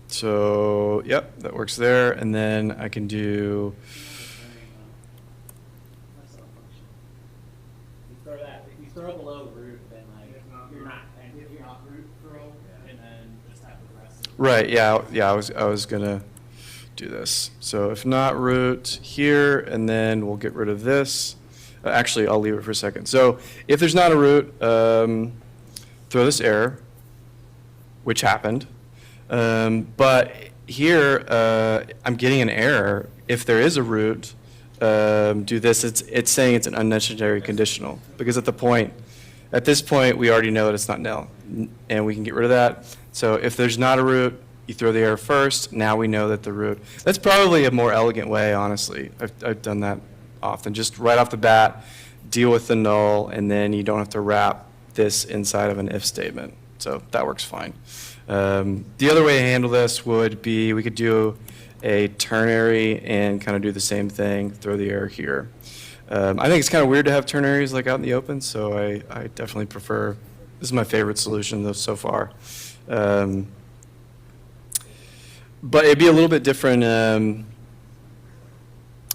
So, yep, that works there. And then I can do... If you throw below root, then you're not, and if you're not root, Throw, and then just have the rest of the Right, yeah, I was gonna do this. So if not root here, and then we'll get rid of this. Actually, I'll leave it for a second. So if there's not a root, throw this error, which happened. But here, I'm getting an error. If there is a root, do this. It's saying it's an unnecessary conditional, because at this point, we already know that it's not nil, and we can get rid of that. So if there's not a root, you throw the error first. Now we know that the root. That's probably a more elegant way, honestly. I've done that often. Just right off the bat, deal with the null, and then you don't have to wrap this inside of an if statement. So that works fine. The other way to handle this would be, we could do a ternary and kind of do the same thing, throw the error here. I think it's kind of weird to have ternaries like out in the open, so I definitely prefer, this is my favorite solution though so far. But it'd be a little bit different,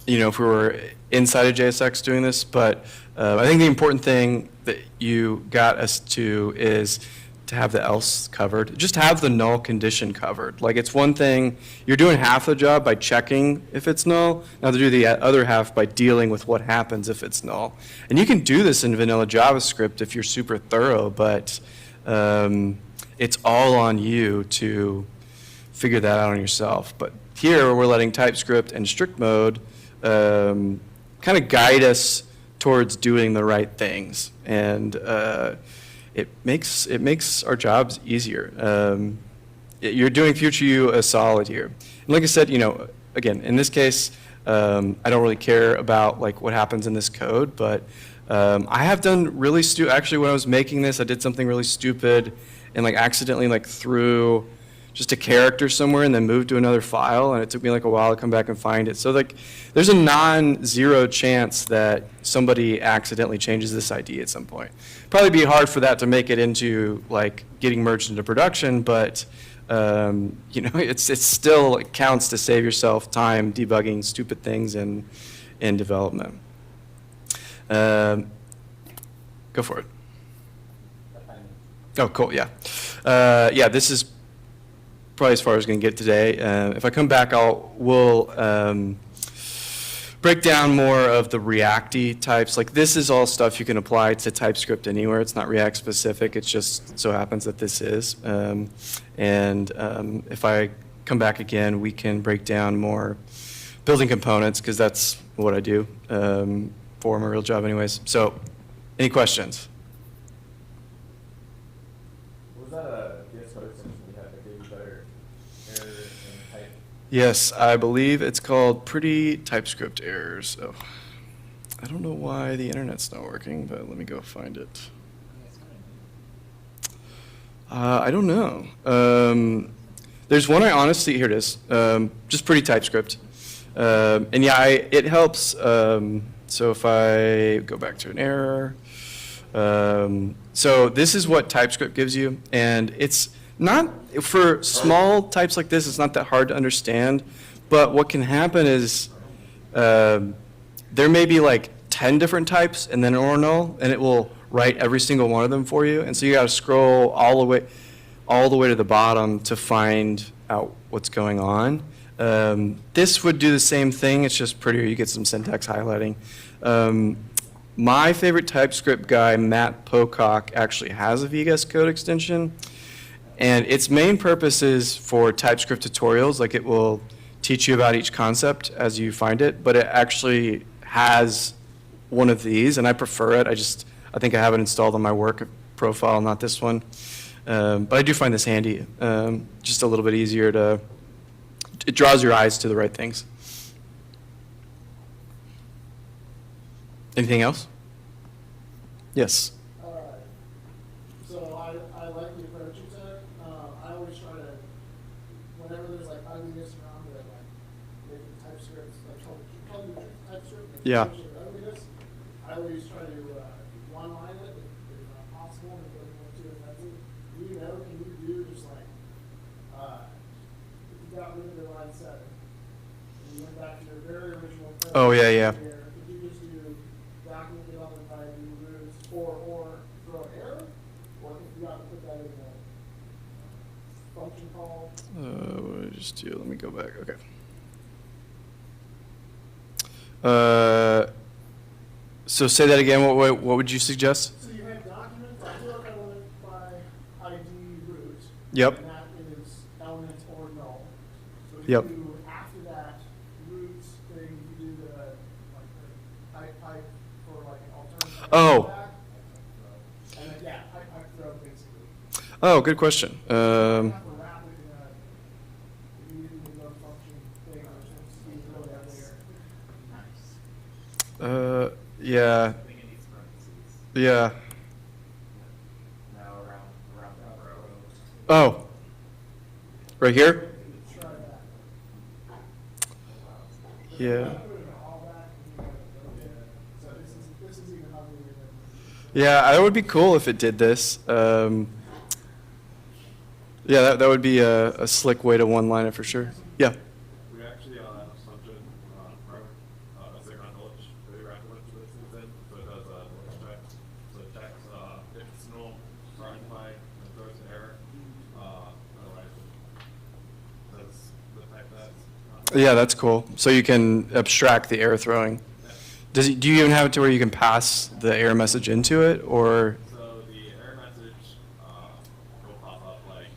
if we were inside of JSX doing this, but I think the important thing that you got us to is to have the else covered. Just have the null condition covered. Like, it's one thing, you're doing half the job by checking if it's null, now to do the other half by dealing with what happens if it's null. And you can do this in vanilla JavaScript if you're super thorough, but it's all on you to figure that out on yourself. But here we're letting TypeScript and strict mode kind of guide us towards doing the right things. And it makes our jobs easier. You're doing future you a solid here. And like I said, again, in this case, I don't really care about like what happens in this code, but I have done really actually when I was making this, I did something really stupid and like accidentally like threw just a character somewhere and then moved to another file, and it took me like a while to come back and find it. So like there's a non-zero chance that somebody accidentally changes this ID at some point. Probably be hard for that to make it into like getting merged into production, but it's still, it counts to save yourself time debugging stupid things in development. Go for it. Oh, cool, yeah. Yeah, this is probably as far as I'm going to get today. If I come back, we'll break down more of the React-y types. Like, this is all stuff you can apply to TypeScript anywhere. It's not React specific. It just so happens that this is. If I come back again, we can break down more building components, because that's what I do for my real job anyways. So, any questions? Was that a VS Code extension you had that gave you better error and type? Yes, I believe it's called pretty TypeScript errors. So I don't know why the internet's not working, but let me go find it. I don't know. There's one I honestly, here it is, just pretty TypeScript. And yeah, it helps. So if I go back to an error, so this is what TypeScript gives you, and it's not, for small types like this, it's not that hard to understand, but what can happen is there may be like 10 different types and then an or null, and it will write every single one of them for you, and so you got to scroll all the way to the bottom to find out what's going on. This would do the same thing, it's just prettier, you get some syntax highlighting. My favorite TypeScript guy, Matt Pocock, actually has a VS Code extension, and its main purpose is for TypeScript tutorials. Like, it will teach you about each concept as you find it, but it actually has one of these, and I prefer it. I think I have it installed on my work profile, not this one. But I do find this handy, just a little bit easier it draws your eyes to the right things. Anything else? Yes. So I like the approach you took. I always try to, whenever there's like ugliness around it, like making TypeScript, like calling TypeScript, like Yeah. ugliness, I always try to one-line it if not possible, and it doesn't look too offensive. Can you do just like, if you got rid of the line 7, and you went back to your very original code. Oh, yeah, yeah. Could you just do document development by new roots or throw an error? Or if you got to put that in a function call? What did I just do? Let me go back. Okay. So say that again. What would you suggest? So you have documents, I feel like I want it by ID root. Yep. And that is element or null. So if Yep. you, after that root thing, you do the, like, the pipe for like an alternative. Oh. fallback. And then, yeah, pipe throw basically. Oh, good question. You have to wrap it in a immediately load function thing, which is really out there. Yeah. I think it needs parentheses. Yeah. No, around that row. Oh. Right here? Try that. Yeah. Put it in a fallback, and you have it built in. So this is even uglier than. Yeah, it would be cool if it did this. Yeah, that would be a slick way to one-line it for sure. Yeah. We actually assumption from Second Knowledge, we recommend this in, so it does a knowledge check. So it checks if it's null, identify, and throws an error. Otherwise, it does the type that. Yeah, that's cool. So you can abstract the error throwing. Do you even have it to where you can pass the error message into it, or? So the error message will pop up like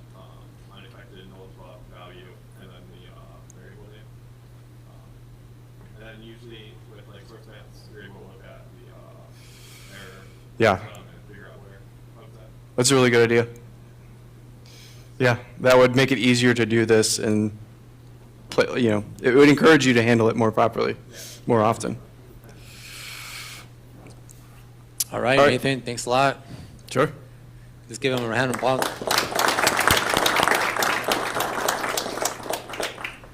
unaffected null swap value and then the variable name. And then usually with like source maps, you're able to look at the error. Yeah. And figure out where it comes at. That's a really good idea. Yeah, that would make it easier to do this and play, it would encourage you to handle it more properly, more often. All right, All right. Nathan, thanks a lot. Sure. Let's give him a round of applause.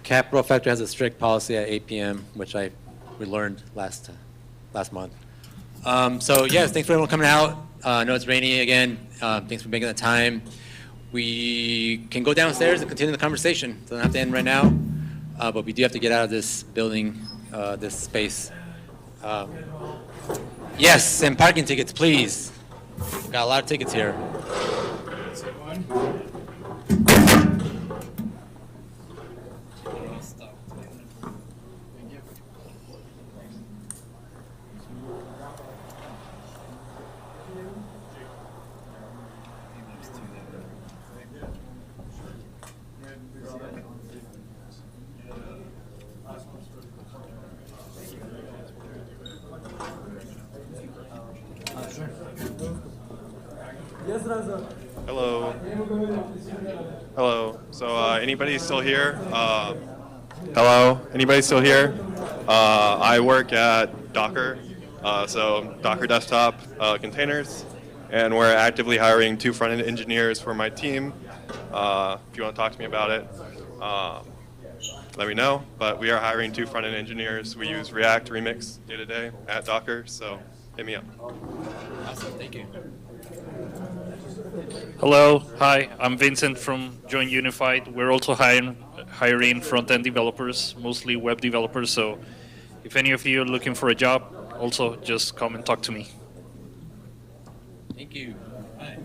Capital Factor has a strict policy at 8 p.m., which we learned last month. So yes, thanks for everyone coming out. I know it's rainy again. Thanks for making the time. We can go downstairs and continue the conversation. It doesn't have to end right now, but we do have to get out of this building, this space. Yes, and parking tickets, please. Got a lot of tickets here. Hello. Hello. So anybody still here? Hello. Anybody still here? I work at Docker, so Docker desktop containers, and we're actively hiring 2 front-end engineers for my team. If you want to talk to me about it, let me know. But we are hiring 2 front-end engineers. We use React Remix day to day at Docker, so hit me up. Awesome, thank you. Hello, hi, I'm Vincent from Join Unified. We're also hiring front-end developers, mostly web developers, so if any of you are looking for a job, also just come and talk to me. Thank you. Bye.